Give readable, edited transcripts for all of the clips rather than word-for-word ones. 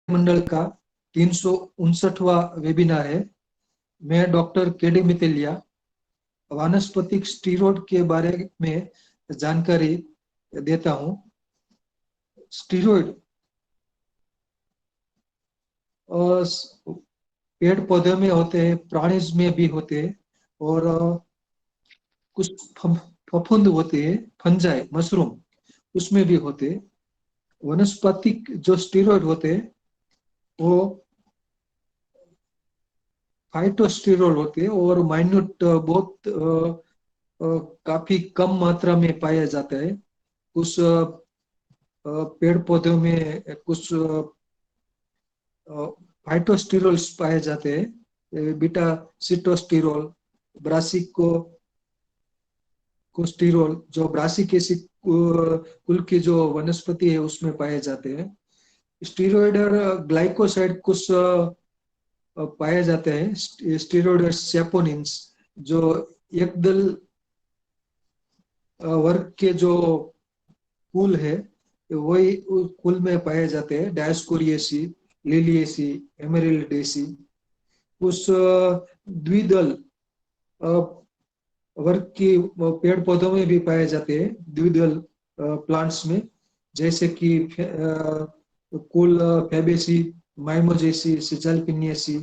मंडल का 359वां वेबिनार है। मैं डॉक्टर केडी मितेलिया वानस्पतिक स्टीरॉयड के बारे में जानकारी देता हूँ। स्टीरॉयड पेड़ पौधे में होते हैं, प्राणीज में भी होते हैं, और कुछ फफूंद होते हैं, फंजाई मशरूम, उसमें भी होते हैं। वनस्पतिक जो स्टीरॉयड होते हैं वो फाइटोस्टेरोल होते हैं और माइन्यूट बहुत काफी कम मात्रा में पाया जाता है। कुछ पेड़ पौधों में कुछ फाइटोस्टेरोल्स पाए जाते हैं, बीटा सिटोस्टेरोल, ब्रासिको कोस्टेरोल, जो ब्रासिकेसी कुल की जो वनस्पति है उसमें पाए जाते हैं। स्टीरॉयड और ग्लाइकोसाइड कुछ पाए जाते हैं। स्टीरॉयड और सैपोनिन्स जो एकदल वर्ग के जो कुल है वही कुल में पाए जाते हैं। डायस्कोरिएसी, लिलिएसी, एमेरिल्डेसी। कुछ द्विदल वर्ग की पेड़ पौधों में भी पाए जाते हैं, द्विदल प्लांट्स में, जैसे कि कुल फेबेसी, माइमोजेसी, सिचालपिनियसी।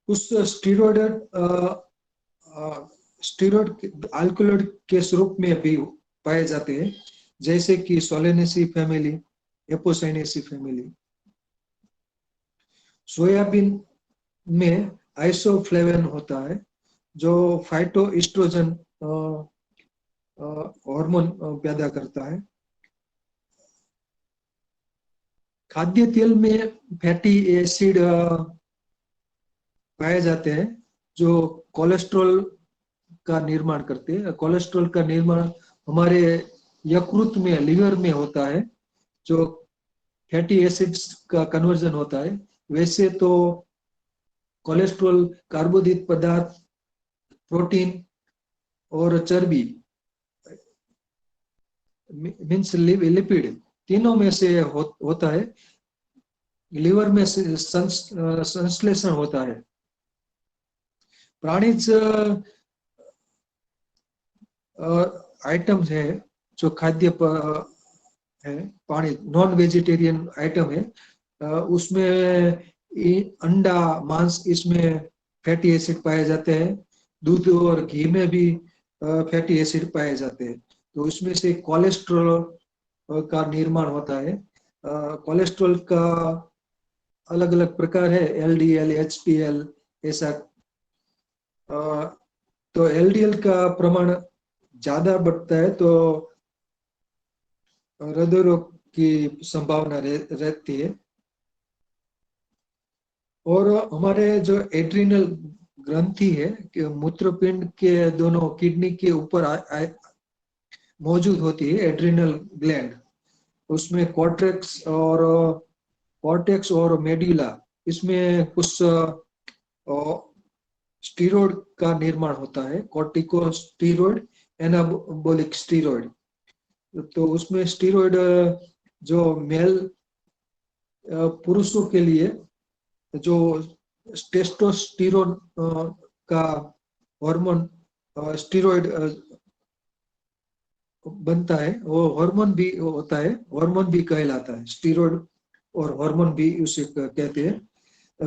कुछ स्टीरॉयड स्टीरॉयड अल्कलॉइड के स्वरूप में भी पाए जाते हैं, जैसे कि Solanaceae family, Apocynaceae family. Soybean में आइसोफ्लेविन होता है जो फाइटो एस्ट्रोजन हार्मोन पैदा करता है। खाद्य तेल में फैटी एसिड पाए जाते हैं जो कोलेस्ट्रॉल का निर्माण करते हैं। कोलेस्ट्रॉल का निर्माण हमारे यकृत में, लिवर में होता है, जो फैटी एसिड्स का कन्वर्जन होता है। वैसे तो कोलेस्ट्रॉल कार्बोदीत पदार्थ, प्रोटीन और चर्बी मीन्स लिपिड, तीनों में से होता है। लिवर में संश्लेषण होता है। प्राणीज आइटम्स है जो खाद्य है, पानी नॉन वेजिटेरियन आइटम है, उसमें अंडा, मांस, इसमें फैटी एसिड पाए जाते हैं। दूध और घी में भी फैटी एसिड पाए जाते हैं। तो इसमें से कोलेस्ट्रॉल का निर्माण होता है। कोलेस्ट्रॉल का अलग अलग प्रकार है, एलडीएल, एचडीएल, ऐसा। तो एलडीएल का प्रमाण ज्यादा बढ़ता है तो हृदय रोग की संभावना रहती है। और हमारे जो एड्रिनल ग्रंथि है कि मूत्रपिंड के दोनों किडनी के ऊपर मौजूद होती है, एड्रिनल ग्लैंड। उसमें कॉर्टेक्स और मेडुला, इसमें कुछ स्टीरॉयड का निर्माण होता है, कॉर्टिकोस्टीरॉयड, एनाबोलिक स्टीरॉयड। तो उसमें स्टीरॉयड जो मेल पुरुषों के लिए जो टेस्टोस्टेरोन का हार्मोन स्टीरॉयड बनता है, वो हार्मोन भी होता है, हार्मोन भी कहलाता है। स्टीरॉयड और हार्मोन भी उसे कहते हैं।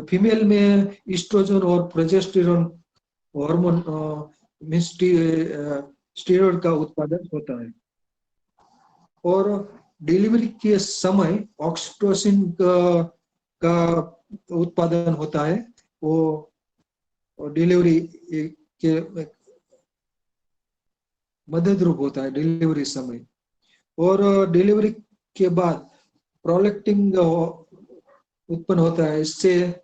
फीमेल में ईस्ट्रोजन और प्रोजेस्टेरोन हार्मोन स्टीरॉयड का उत्पादन होता है। और डिलीवरी के समय ऑक्सीटोसिन का उत्पादन होता है। वो डिलीवरी के मदद रूप होता है डिलीवरी समय। और डिलीवरी के बाद प्रोलैक्टिन उत्पन्न होता है, इससे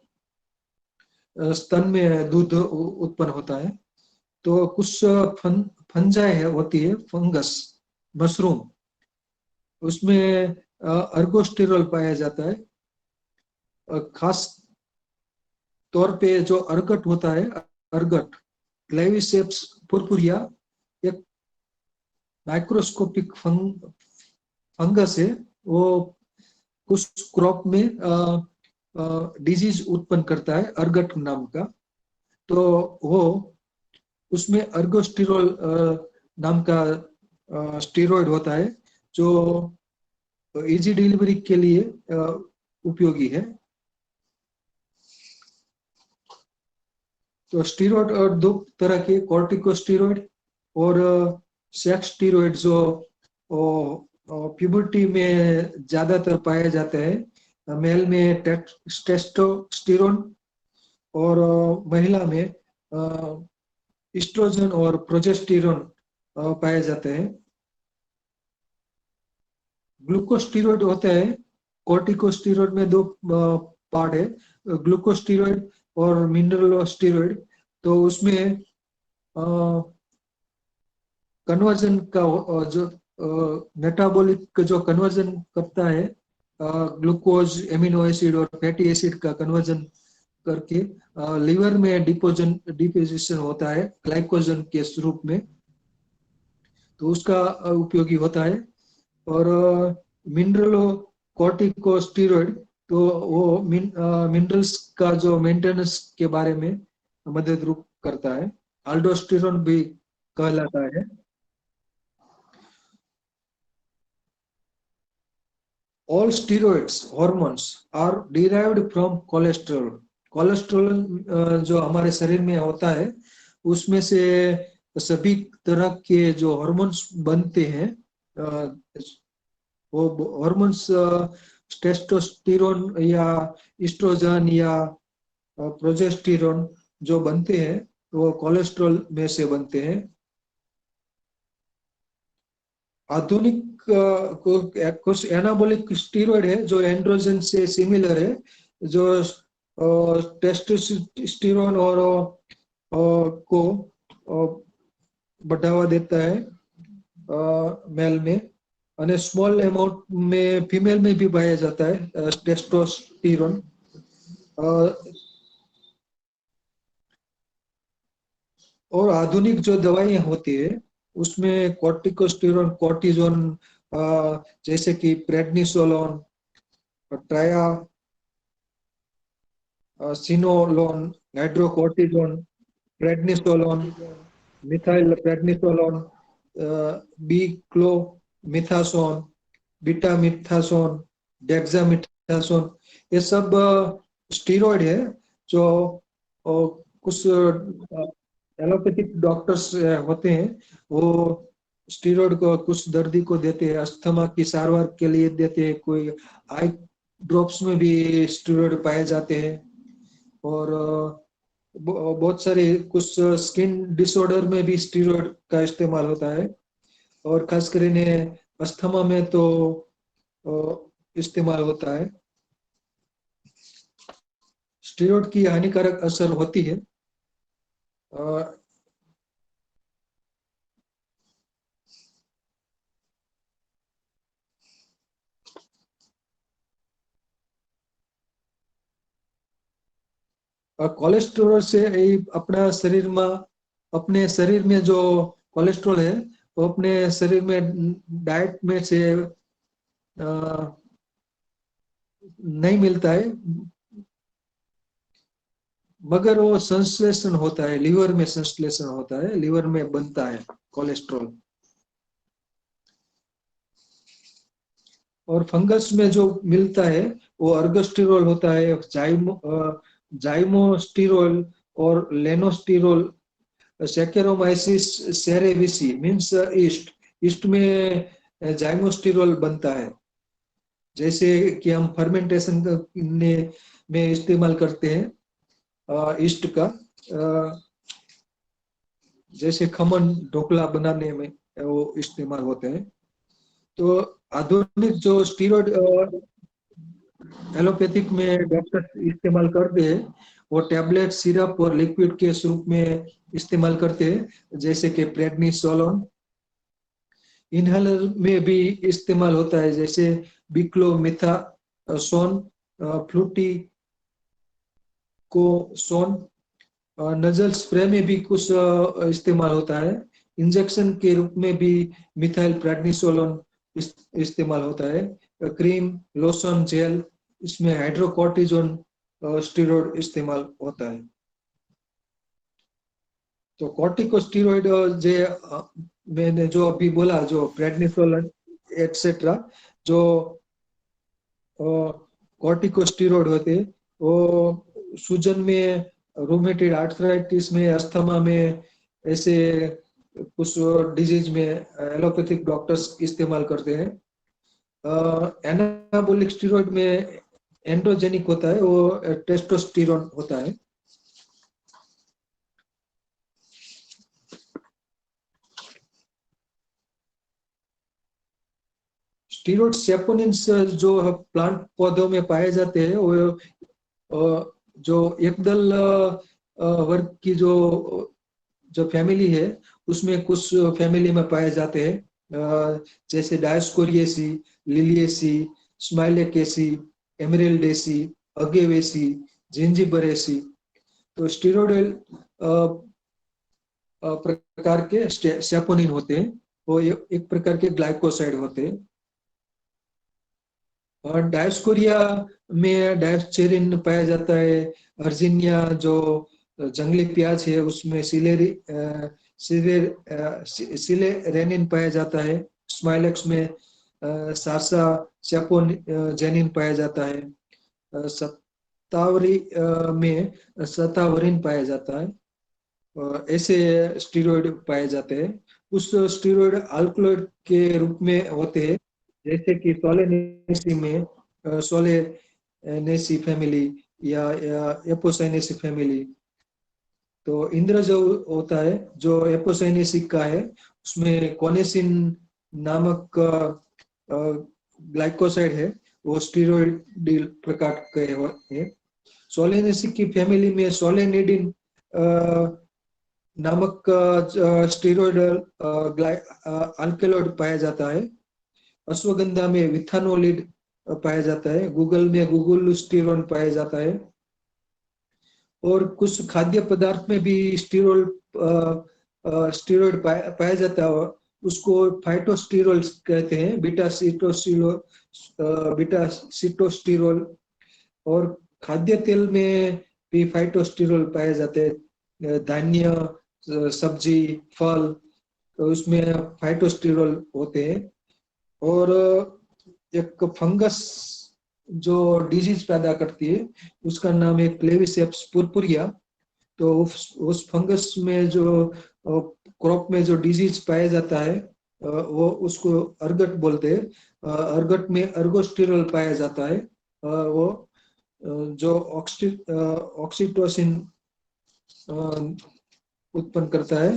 स्तन में दूध उत्पन्न होता है। तो कुछ फंजाई होती है, फंगस, मशरूम, उसमें अर्गोस्टेरॉल पाया जाता है। खास तौर पे जो अर्गट होता है, अर्गट क्लेविसेप्स पुरपुरिया, एक माइक्रोस्कोपिक फंगस है। वो कुछ क्रॉप में डिजीज उत्पन्न करता है अर्गट नाम का, तो वो उसमें अर्गोस्टिरोल नाम का स्टेरॉइड होता है जो इजी डिलीवरी के लिए उपयोगी है। तो स्टेरॉइड और दो तरह के, कॉर्टिकोस्टेरॉइड और सेक्स स्टेरॉइड, जो प्यूबर्टी में ज्यादातर पाए जाते हैं। मेल में टेस्टोस्टेरोन और महिला में एस्ट्रोजन और प्रोजेस्टेरोन पाए जाते हैं। ग्लूकोस्टेरॉइड होते हैं, कॉर्टिकोस्टेरॉइड में दो पार्ट है, ग्लूकोस्टेरॉइड और मिनरलोस्टेरॉइड। तो उसमें कन्वर्जन का जो मेटाबॉलिक जो कन्वर्जन करता है, ग्लूकोज, एमिनो एसिड और फैटी एसिड का कन्वर्जन करके लिवर में डिपोजिशन होता है ग्लाइकोजन के रूप में, तो उसका उपयोगी होता है। और मिनरलो कॉर्टिकोस्टेरॉइड, तो वो मिनरल्स का जो मेंटेनेंस के बारे में मदद रूप करता है। अल्डोस्टेरोन भी कहलाता है। All steroids hormones are derived from cholesterol. Cholesterol जो हमारे शरीर में होता है उसमें से सभी तरह के जो हार्मोन्स बनते हैं, वो हार्मोन्स टेस्टोस्टेरोन या एस्ट्रोजन या प्रोजेस्टेरोन जो बनते हैं वो कोलेस्ट्रॉल में से बनते हैं। आधुनिक कुछ एनाबॉलिक स्टीरॉयड है जो एंड्रोजन से सिमिलर है, जो टेस्टोस्टेरोन और को बढ़ावा देता है मेल में, और स्मॉल अमाउंट में फीमेल में भी पाया जाता है टेस्टोस्टेरोन। और आधुनिक जो दवाइयां होती है उसमें कॉर्टिकोस्टेरोन, कॉर्टिजोन, जैसे कि prednisolone, ट्राया सिनोलोन, हाइड्रोकोर्टिजोन, prednisolone, methyl prednisolone, बीक्लोमिथासोन, बीटामिथासोन, dexamethasone, ये सब स्टीरॉयड है जो कुछ एलोपैथिक डॉक्टर्स होते हैं वो स्टीरॉयड को कुछ दर्दी को देते हैं, अस्थमा की सारवार के लिए देते हैं, कोई आई ड्रॉप्स में भी स्टीरॉयड पाए जाते हैं। और बहुत सारे कुछ स्किन डिसऑर्डर में भी स्टीरॉयड का इस्तेमाल होता है, और खास करके अस्थमा में तो इस्तेमाल होता है। स्टीरॉयड की हानिकारक असर होती है कोलेस्ट्रॉल से अपने शरीर में जो कोलेस्ट्रॉल है वो अपने शरीर में डाइट में से नहीं मिलता है, मगर वो संश्लेषण होता है, लीवर में संश्लेषण होता है, लीवर में बनता है कोलेस्ट्रॉल। और फंगस में जो मिलता है वो अर्गोस्टेरोल होता है, जाइमोस्टेरोल और लेनोस्टेरोल, सैकेरोमाइसिस सेरेविसी मीन्स ईस्ट में जाइमोस्टेरोल बनता है, जैसे कि हम फर्मेंटेशन में इस्तेमाल करते हैं ईस्ट का, जैसे खमन ढोकला बनाने में वो इस्तेमाल होते हैं। तो आधुनिक जो स्टीरॉयड एलोपैथिक में डॉक्टर इस्तेमाल करते हैं वो टैबलेट, सिरप और लिक्विड के स्वरूप में इस्तेमाल करते हैं, जैसे कि प्रेडनिसोलोन। इनहेलर में भी इस्तेमाल होता है, जैसे बिक्लोमिथासोन, फ्लूटिकोसोन। नजल स्प्रे में भी कुछ इस्तेमाल होता है। इंजेक्शन के रूप में भी मिथाइल प्रेडनिसोलोन इस्तेमाल होता है। क्रीम, लोशन, जेल, इसमें हाइड्रोकोर्टिजोन स्टेरॉइड इस्तेमाल होता है। तो कॉर्टिकोस्टेरॉइड जे मैंने जो अभी बोला, जो प्रेडनिसोल एटसेट्रा, जो कॉर्टिकोस्टेरॉइड होते वो सूजन में, रूमेटॉइड आर्थराइटिस में, अस्थमा में, ऐसे कुछ डिजीज में एलोपैथिक डॉक्टर्स इस्तेमाल करते हैं। एनाबॉलिक स्टेरॉइड में एंड्रोजेनिक होता है, वो टेस्टोस्टेरोन होता है। स्टेरॉइड सेपोनिन्स जो प्लांट पौधों में पाए जाते हैं, वो जो एकदल वर्ग की जो फैमिली है, उसमें कुछ फैमिली में पाए जाते हैं, जैसे डायोस्कोरिएसी, लिलिएसी, स्माइलेकेसी, एमरेल्डेसी, अगेवेसी, जिंजिबरेसी। तो स्टेरॉइडल प्रकार के सेपोनिन होते हैं, वो एक प्रकार के ग्लाइकोसाइड होते हैं। और डायोस्कोरिया में डायोस्टेरिन पाया जाता है। वर्जीनिया जो जंगली प्याज है, उसमें सिलेरेनिन पाया जाता है। स्माइलेक्स में सारसा सेपोजेनिन पाया जाता है। सतावरी में सतावरिन पाया जाता है। ऐसे स्टेरॉइड पाए जाते हैं। उस स्टेरॉइड अल्कलॉइड के रूप में होते हैं, जैसे कि सोलेनेसी में सोलेनेसी फैमिली या एपोसाइनेसी फैमिली। तो इंद्र जो होता है, जो एपोसाइनेसी का है, उसमें कोनेसिन नामक ग्लाइकोसाइड है, वो स्टेरॉइड प्रकार के है। सोलेनेसी की फैमिली में सोलेनिडिन नामक स्टेरॉइड अल्केलॉइड पाया जाता है। अश्वगंधा में विथानोलिड पाया जाता है। गूगल में गूगुलस्टेरोन पाया जाता है। और कुछ खाद्य पदार्थ में भी स्टेरॉइड पाया जाता है, उसको फाइटोस्टेरोल कहते हैं, बीटा सिटोस्टेरोल। और खाद्य तेल में भी फाइटोस्टेरोल पाए जाते हैं। धान्य, सब्जी, फल, तो उसमें फाइटोस्टेरोल होते हैं। और एक फंगस जो डिजीज पैदा करती है, उसका नाम है क्लेविसेप्स पुरपुरिया। तो उस फंगस में जो क्रॉप में जो डिजीज पाया जाता है, वो उसको अर्गट बोलते हैं। अर्गट में अर्गोस्टेरॉल पाया जाता है। वो जो ऑक्सीटोसिन उत्पन्न करता है।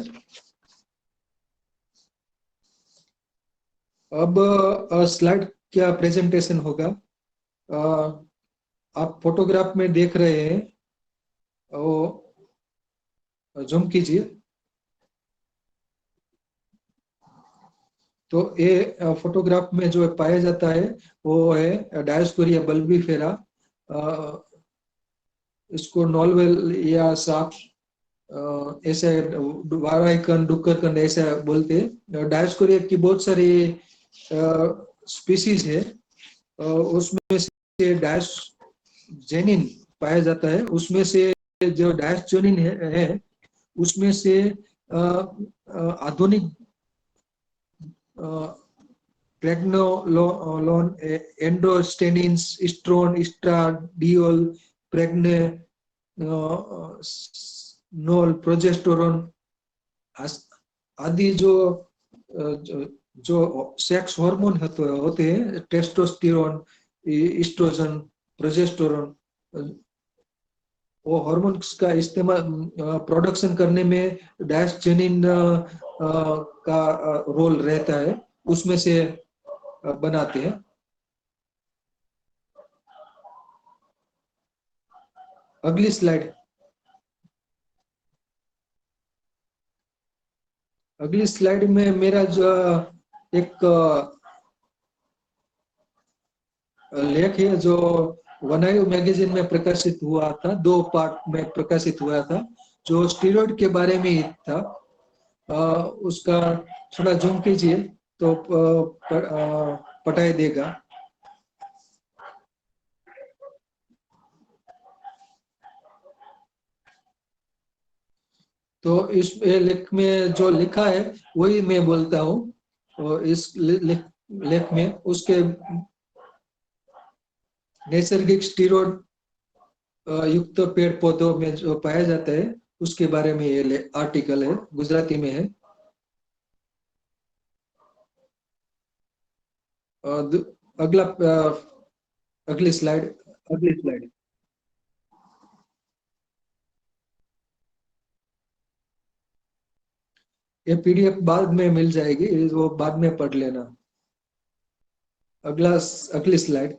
अब स्लाइड क्या प्रेजेंटेशन होगा, आप फोटोग्राफ में देख रहे हैं, वो जूम कीजिए। तो ये फोटोग्राफ में जो पाया जाता है, वो है डायोस्कोरिया बल्बीफेरा। इसको नॉलवेल या सांप ऐसे वाराइकन, डुक्करकन ऐसा बोलते हैं। डायोस्कोरिया की बहुत सारी स्पीसीज है। उसमें से डायोजेनिन पाया जाता है। उसमें से जो डायोजेनिन है उसमें से आधुनिक प्रेग्नोलोन, एंडोस्टेनिन्स, स्ट्रोन, स्ट्राडियोल, प्रेग्नेनोल, प्रोजेस्टेरोन आदि जो जो सेक्स हार्मोन होते हैं, टेस्टोस्टेरोन, ईस्ट्रोजन, प्रोजेस्टेरोन, वो हार्मोन्स का इस्तेमाल प्रोडक्शन करने में डायोजेनिन का रोल रहता है, उसमें से बनाते हैं। अगली स्लाइड। अगली स्लाइड में मेरा जो एक लेख है, जो वनायु मैगजीन में प्रकाशित हुआ था, 2 पार्ट में प्रकाशित हुआ था, जो स्टेरॉइड के बारे में ही था। उसका थोड़ा जूम कीजिए तो पटाई देगा। तो इस लेख में जो लिखा है वही मैं बोलता हूँ। और इस लेख में उसके नैसर्गिक स्टीरोड युक्त पेड़ पौधों में जो पाया जाता है उसके बारे में ये आर्टिकल है, गुजराती में है। अगला अगली स्लाइड, अगली स्लाइड। ये पीडीएफ बाद में मिल जाएगी, वो बाद में पढ़ लेना। अगला, अगली स्लाइड।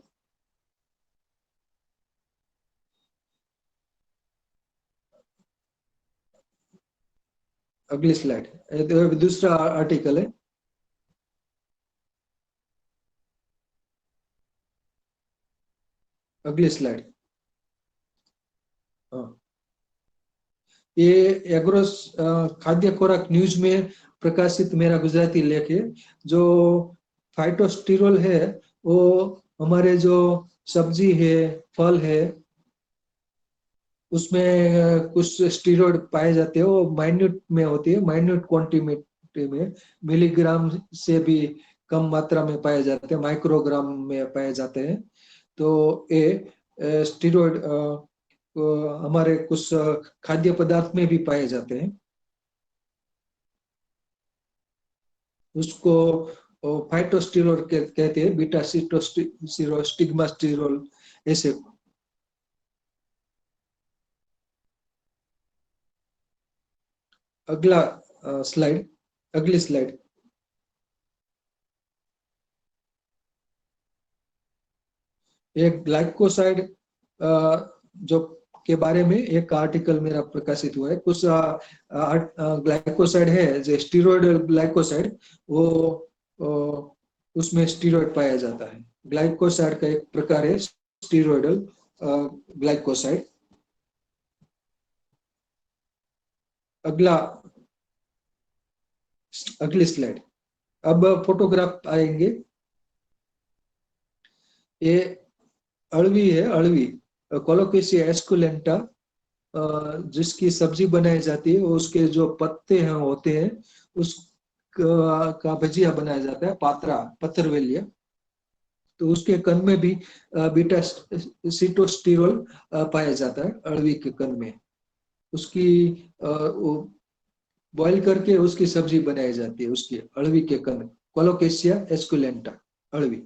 अगली स्लाइड, ये तो दूसरा आर्टिकल है। अगली स्लाइड। हाँ, ये एग्रोस खाद्य खुराक न्यूज में प्रकाशित मेरा गुजराती लेख है। जो फाइटोस्टिरोल है वो हमारे जो सब्जी है, फल है, उसमें कुछ स्टीरॉयड पाए जाते हैं। वो माइन्यूट में होती है, माइन्यूट क्वांटिटी में, मिलीग्राम से भी कम मात्रा में पाए जाते हैं, माइक्रोग्राम में पाए जाते हैं। तो ये स्टीरॉयड हमारे कुछ खाद्य पदार्थ में भी पाए जाते हैं। उसको फाइटोस्टिरोल कहते हैं, बीटा सिटोस्टिरोल, स्टिग्मास्टिरोल, ऐसे। अगला स्लाइड, अगली स्लाइड। एक ग्लाइकोसाइड जो के बारे में एक आर्टिकल मेरा प्रकाशित हुआ है। कुछ ग्लाइकोसाइड है जो स्टीरॉयड ग्लाइकोसाइड, वो उसमें स्टीरॉयड पाया जाता है। ग्लाइकोसाइड का एक प्रकार है स्टीरॉयडल ग्लाइकोसाइड। अगला, अगली स्लाइड। अब फोटोग्राफ आएंगे। ये अळवी है, अळवी, कोलोकेशिया एस्कुलेंटा, जिसकी सब्जी बनाई जाती है। उसके जो पत्ते हैं होते हैं उस का भजिया बनाया जाता है, पात्रा, पत्थरवेलिया। तो उसके कण में भी बीटा सिटोस्टिरोल पाया जाता है, अळवी के कण में। उसकी बॉईल करके उसकी सब्जी बनाई जाती है, उसकी अळवी के कण, कोलोकेशिया एस्कुलेंटा, अळवी।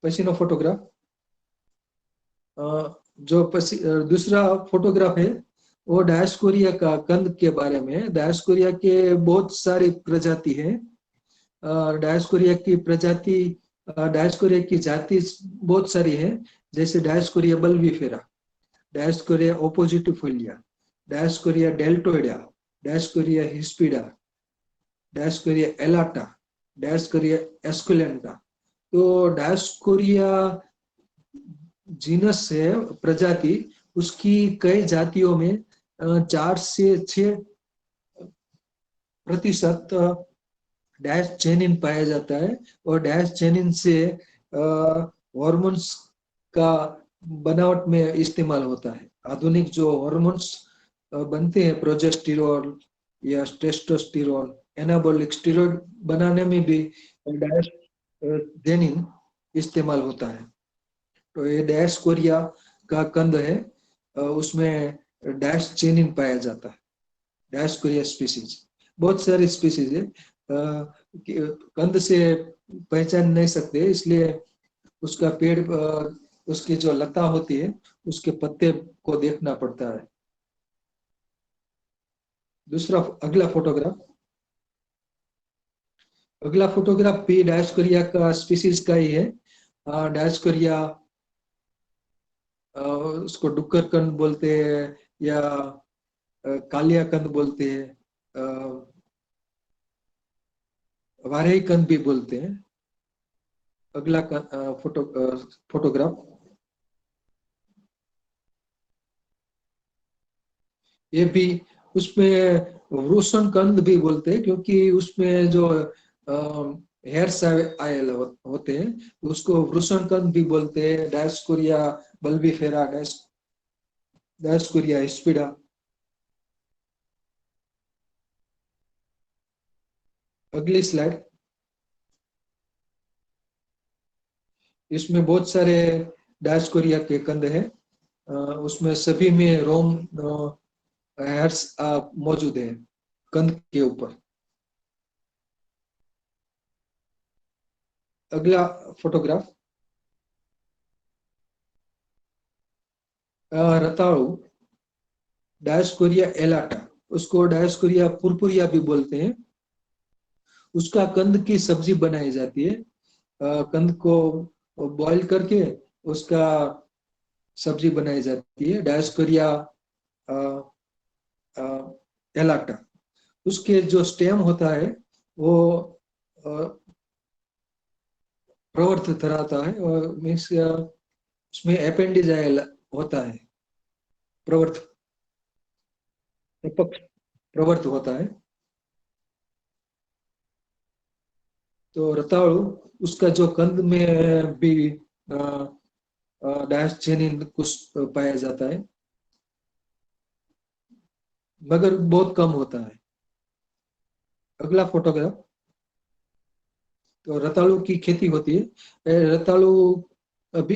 पसीनो फोटोग्राफ। जो दूसरा फोटोग्राफ है वो डायस्कोरिया का कंद के बारे में है। डायस्कोरिया के बहुत सारी प्रजाति है। डायस्कोरिया की प्रजाति, डायस्कोरिया की जाति बहुत सारी है। जैसे Dioscorea bulbifera, Dioscorea oppositifolia, Dioscorea deltoidea, Dioscorea hispida, Dioscorea alata, Dioscorea esculenta. तो डायस्कोरिया जीनस है, प्रजाति, उसकी कई जातियों में 4 से 6% डैश जेनिन पाया जाता है। और डैश जेनिन से हॉर्मोन्स का बनावट में इस्तेमाल होता है। आधुनिक जो हॉर्मोन्स बनते हैं, प्रोजेस्टेरोन या टेस्टोस्टेरोन, एनाबॉलिक स्टेरॉइड बनाने में भी डैश जेनिन इस्तेमाल होता है। तो ये डैश कोरिया का कंद है, उसमें डैश जेनिन पाया जाता है। डैश कोरिया स्पीसीज, बहुत सारी स्पीसीज है, कंद से पहचान नहीं सकते, इसलिए उसका पेड़, उसकी जो लता होती है उसके पत्ते को देखना पड़ता है। दूसरा, अगला फोटोग्राफ। अगला फोटोग्राफ भी डायस्कोरिया का स्पीसीज का ही है। डायस्कोरिया, उसको डुक्कर कंद बोलते हैं या कालिया कंद बोलते हैं, वारही कंद भी बोलते हैं। अगला फोटोग्राफ। ये भी, उसमें वृषण कंद भी बोलते हैं, क्योंकि उसमें जो हेयर्स आयल होते हैं, उसको वृषण कंद भी बोलते हैं। Dioscorea bulbifera, Dioscorea hispida. अगली स्लाइड। इसमें बहुत सारे डायस्कोरिया के कंद हैं। उसमें सभी में रोम हेयर्स मौजूद है कंद के ऊपर। अगला फोटोग्राफ। रताड़ू डायस्कोरिया एलाटा, उसको डायस्कोरिया पुरपुरिया भी बोलते हैं। उसका कंद की सब्जी बनाई जाती है। कंद को बॉईल करके उसका सब्जी बनाई जाती है, डायस्कोरिया एलाटा। उसके जो स्टेम होता है वो अ, प्रवर्त धराता है, और मीन्स उसमें अपेंडिजाइल होता है, प्रवर्त प्रवर्त होता है। तो रताड़ू उसका जो कंद में भी डायस्जेनिन कुछ पाया जाता है, मगर बहुत कम होता है। अगला फोटोग्राफ। तो रतालू की खेती होती है। रतालू अभी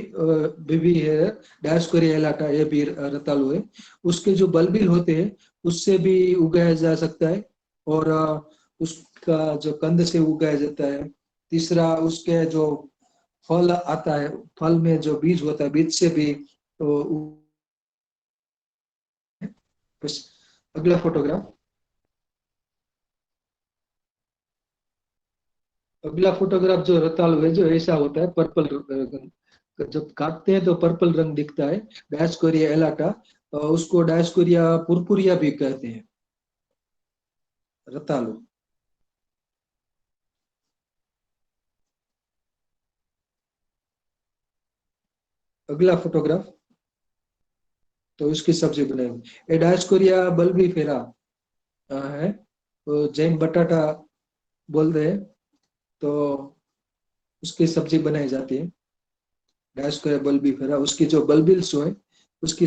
भी है, डायस्कोरिया एलाटा, ये भी रतालू है। उसके जो बल्बिल होते हैं उससे भी उगाया जा सकता है, और उसका जो कंद से उगाया जाता है। तीसरा, उसके जो फल आता है, फल में जो बीज होता है, बीज से भी तो बस। अगला फोटोग्राफ। अगला फोटोग्राफ जो रतालू है, जो ऐसा होता है पर्पल, जब काटते हैं तो पर्पल रंग दिखता है, डायस्कोरिया एलाटा। उसको डायस्कोरिया पुरपुरिया भी कहते हैं, रतालू। अगला फोटोग्राफ। तो उसकी सब्जी बनाएंगे। ये डायस्कोरिया बल्बीफेरा है, तो जैन बटाटा बोलते हैं। तो उसकी सब्जी बनाई जाती है, डायस्कोरिया बल्बीफेरा। उसकी जो बल्बिल्स है, उसकी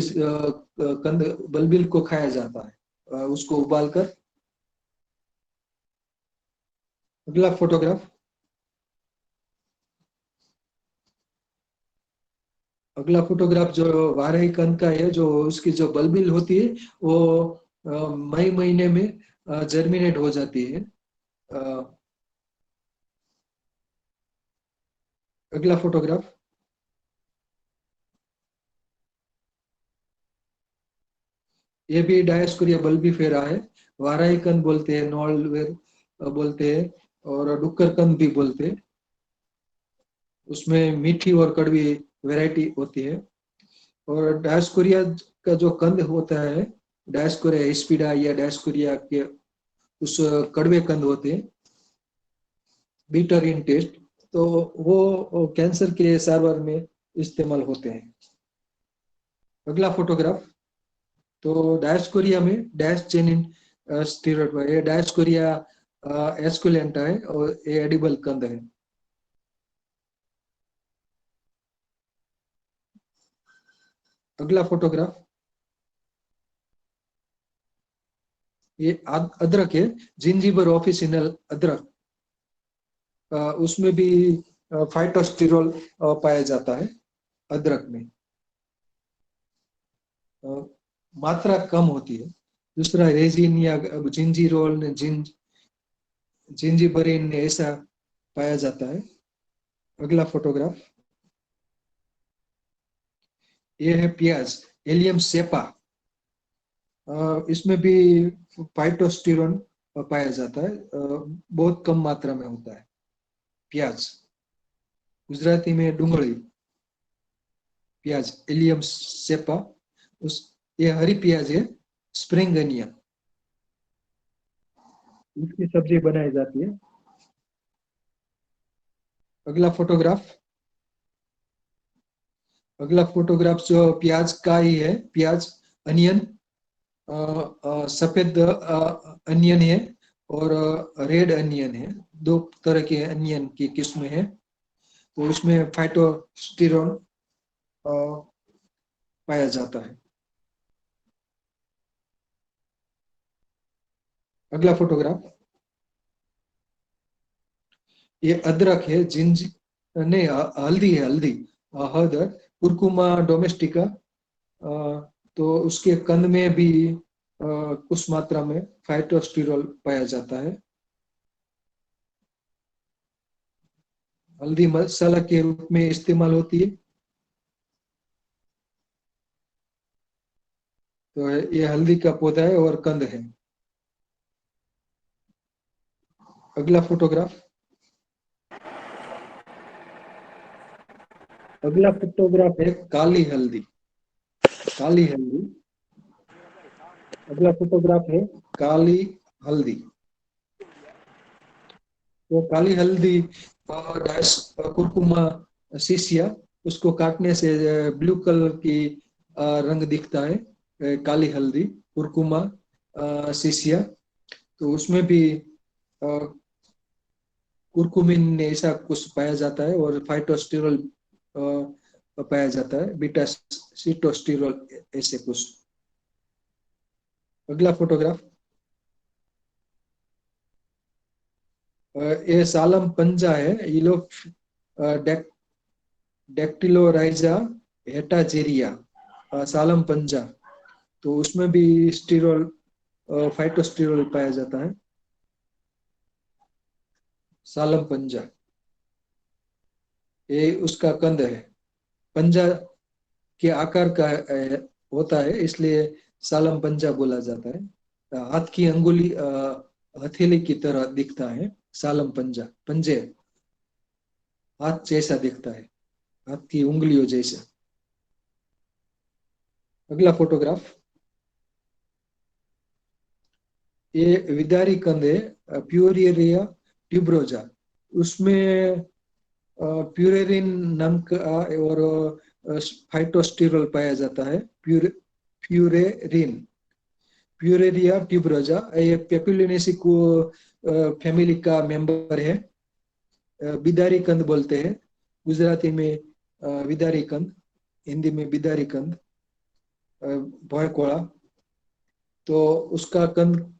कंद बल्बिल को खाया जाता है, उसको उबाल कर। अगला फोटोग्राफ। अगला फोटोग्राफ जो वारही कंद का है, जो उसकी जो बल्बिल होती है वो मई महीने में जर्मिनेट हो जाती है। अ, अगला फोटोग्राफ। ये भी डायस्कोरिया बल्बीफेरा है। वाराही कंद बोलते हैं, नॉलवेर बोलते हैं, और डुक्कर कंद भी बोलते हैं। उसमें मीठी और कड़वी वैरायटी होती है। और डायस्कोरिया का जो कंद होता है, डायस्कोरिया एस्पिडा या डायस्कोरिया के उस कड़वे कंद होते हैं, बीटर इन टेस्ट। तो वो कैंसर के सारवार में इस्तेमाल होते हैं। अगला फोटोग्राफ। तो डायस्कोरिया में डायस्जेनिन स्टीरोइड, ये डायस्कोरिया एस्कुलेंटा है, और ये एडिबल कंद है। अगला फोटोग्राफ। ये अदरक है, जिंजीबर ऑफिसिनल अदरक। उसमें भी फाइटोस्टिरोल पाया जाता है, अदरक में। अ, मात्रा कम होती है। दूसरा, रेजिन या जिंजीरोल ने जिंजीबरेन ने ऐसा पाया जाता है। अगला फोटोग्राफ। ये है प्याज, एलियम सेपा। इसमें भी फाइटोस्टिरोन पाया जाता है, बहुत कम मात्रा में होता है। प्याज, गुजराती में डूंगળી, प्याज एलियम सेपा। उस ये हरी प्याज है, स्प्रिंग अनियन, इसकी सब्जी बनाई जाती है। अगला फोटोग्राफ। अगला फोटोग्राफ जो प्याज का ही है, प्याज अनियन। सफेद अनियन है, और रेड अनियन है। दो तरह के अनियन की किस्में हैं। तो उसमें फाइटोस्टिरोन पाया जाता है। अगला फोटोग्राफ। ये अदरक है, जिंज नहीं, हल्दी है, हल्दी, हळदर, कुरकुमा डोमेस्टिका। तो उसके कंद में भी कुछ मात्रा में फाइटोस्टेरोल पाया जाता है। हल्दी मसाला के रूप में इस्तेमाल होती है। तो ये हल्दी का पौधा है और कंद है। अगला फोटोग्राफ। अगला फोटोग्राफ है काली हल्दी। काली हल्दी। अगला फोटोग्राफ है काली हल्दी। तो काली हल्दी डायस कुरकुमा सीसिया, उसको काटने से ब्लू कलर की रंग दिखता है। काली हल्दी, कुरकुमा सीसिया। तो उसमें भी कुरकुमिन ऐसा कुछ पाया जाता है और फाइटोस्टेरोल पाया जाता है, बीटा सीटोस्टेरोल ऐसे कुछ। अगला फोटोग्राफ। ये सालम पंजा है, ये लोग डेक्टिलोराइजा हेटाजेरिया, सालम पंजा। तो उसमें भी स्टीरोल, फाइटोस्टेरोल पाया जाता है। सालम पंजा, ये उसका कंद है। पंजा के आकार का होता है, इसलिए सालम पंजा बोला जाता है। हाथ की अंगुली हथेली की तरह दिखता है। सालम पंजा, पंजे हाथ जैसा दिखता है, हाथ की उंगलियों जैसा। अगला फोटोग्राफ। ये विदारी कंद है, प्यूरियरिया ट्यूब्रोजा। उसमें प्यूरेरिन नाम का और फाइटोस्टेरोल पाया जाता है। प्यूरेरिन, प्यूरेरिया ट्यूबरोजा, ये पेपिलोनेसी को फैमिली का मेंबर है। बिदारी कंद बोलते हैं गुजराती में, विदारी कंद, हिंदी में बिदारी कंद, भोयकोड़ा। तो उसका कंद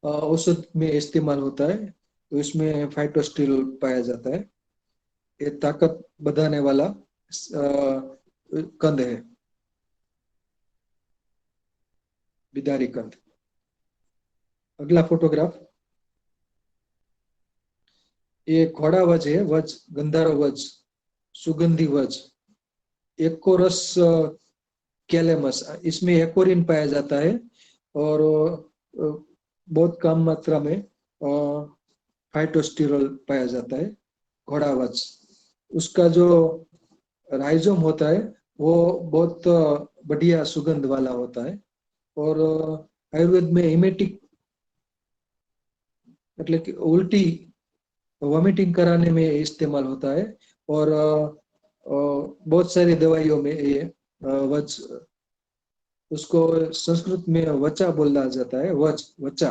औषध में इस्तेमाल होता है, तो इसमें फाइटोस्टेरोल पाया जाता है। ये ताकत बढ़ाने वाला कंद है, बिदारी कंद। अगला फोटोग्राफ। ये घोड़ा वज है, वज, गंधारो वज, सुगंधी वज, एकोरस कैलेमस। इसमें एकोरिन पाया जाता है और बहुत कम मात्रा में फाइटोस्टेरोल पाया जाता है। घोड़ा वज, उसका जो राइजोम होता है वो बहुत बढ़िया सुगंध वाला होता है। और आयुर्वेद में हिमेटिक, मतलब कि उल्टी, वॉमिटिंग कराने में इस्तेमाल होता है। और बहुत सारी दवाइयों में ये वच, उसको संस्कृत में वचा बोला जाता है, वच, वचा।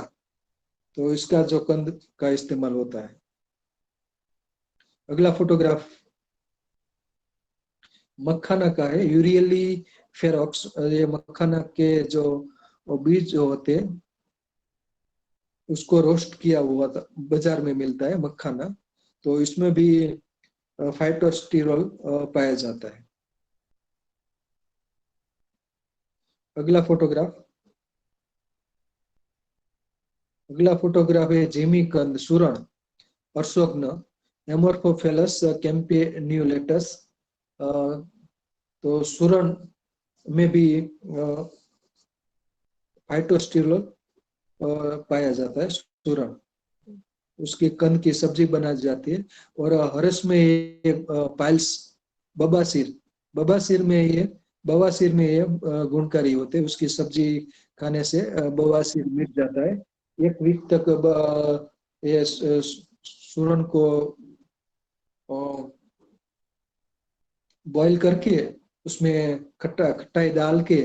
तो इसका जो कंद का इस्तेमाल होता है। अगला फोटोग्राफ मखाना का है, यूरियली फेरोक्स। ये मखाना के जो बीज जो होते हैं उसको रोस्ट किया हुआ बाजार में मिलता है मखाना। तो इसमें भी फाइटोस्टेरोल पाया जाता है। अगला फोटोग्राफ। अगला फोटोग्राफ है जिमी कंद, सुरण, अर्शोग्न, एमोर्फोफेलस कैम्पेन्यूलेटस। तो सुरण में भी फाइटोस्टेरोल पाया जाता है। सुरण, उसके कंद की सब्जी बनाई जाती है। और हरस में ये पाइल्स, बबासीर, बबासीर में ये, बवासीर में ये गुणकारी होते हैं। उसकी सब्जी खाने से बवासीर मिट जाता है। एक वीक तक ये सूरन को बॉईल करके उसमें खट्टा खट्टाई डाल के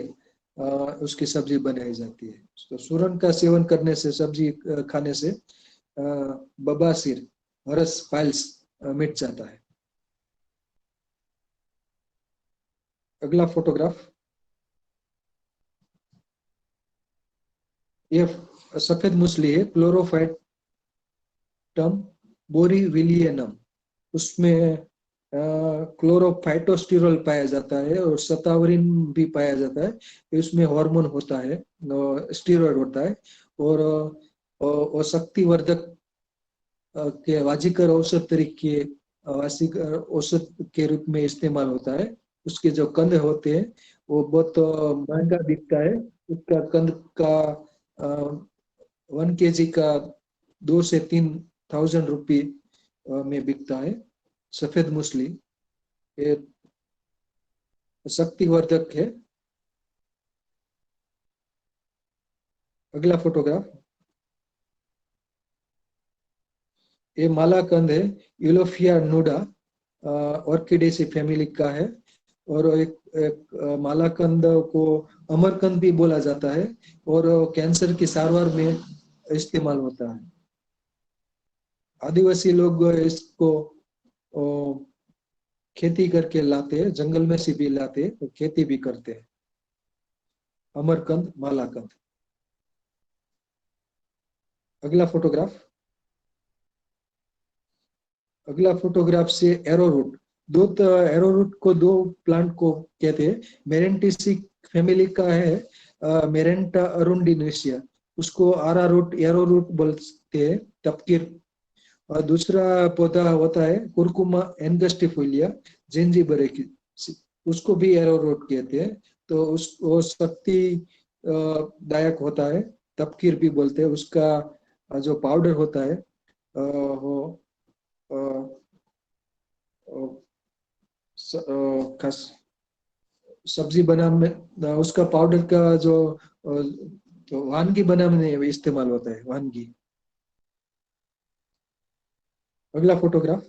उसकी सब्जी बनाई जाती है। तो सूरन का सेवन करने से, सब्जी खाने से बबासीर, हरस, पाइल्स मिट जाता है। अगला फोटोग्राफ। ये सफेद मूसली है, क्लोरोफाइटम बोरीविलियनम, उसमें क्लोरोफाइटोस्टिरोल पाया जाता है और सतावरिन भी पाया जाता है। इसमें हार्मोन होता है, स्टीरॉयड होता है, और शक्तिवर्धक के वाजिकर औषध तरीके वाजिकर औषध के रूप में इस्तेमाल होता है। उसके जो कंद होते हैं वो बहुत महंगा बिकता है। उसका कंद का 1 kg का 2 से 3 थाउजेंड रुपये में बिकता है। सफेद मूसली ये शक्तिवर्धक है। अगला फोटोग्राफ, ये मालाकंद है, यूलोफिया नूडा, ऑर्किडेसी फैमिली का है। और एक मालाकंद को अमरकंद भी बोला जाता है और कैंसर की सारवार में इस्तेमाल होता है। आदिवासी लोग इसको खेती करके लाते हैं, जंगल में से भी लाते हैं, खेती भी करते हैं। अमरकंद, मालाकंद। अगला फोटोग्राफ, अगला फोटोग्राफ से एरोरूट, एरोरूट को दो प्लांट को कहते हैं। मेरेंटिसी फैमिली का है मेरेंटा अरुंडिनेशिया, उसको आरा रूट, एरोरूट बोलते हैं। तपकिर। और दूसरा पौधा होता है कुरकुमा एंगस्टिफोलिया जिंजीबरे की, उसको भी एरोरूट कहते हैं। तो उस वो शक्ति दायक होता है, तपकिर भी बोलते हैं। उसका जो पाउडर होता है वो खास सब्जी बनाने में उसका पाउडर का जो तो वानगी बनाने में इस्तेमाल होता है, वानगी। अगला फोटोग्राफ,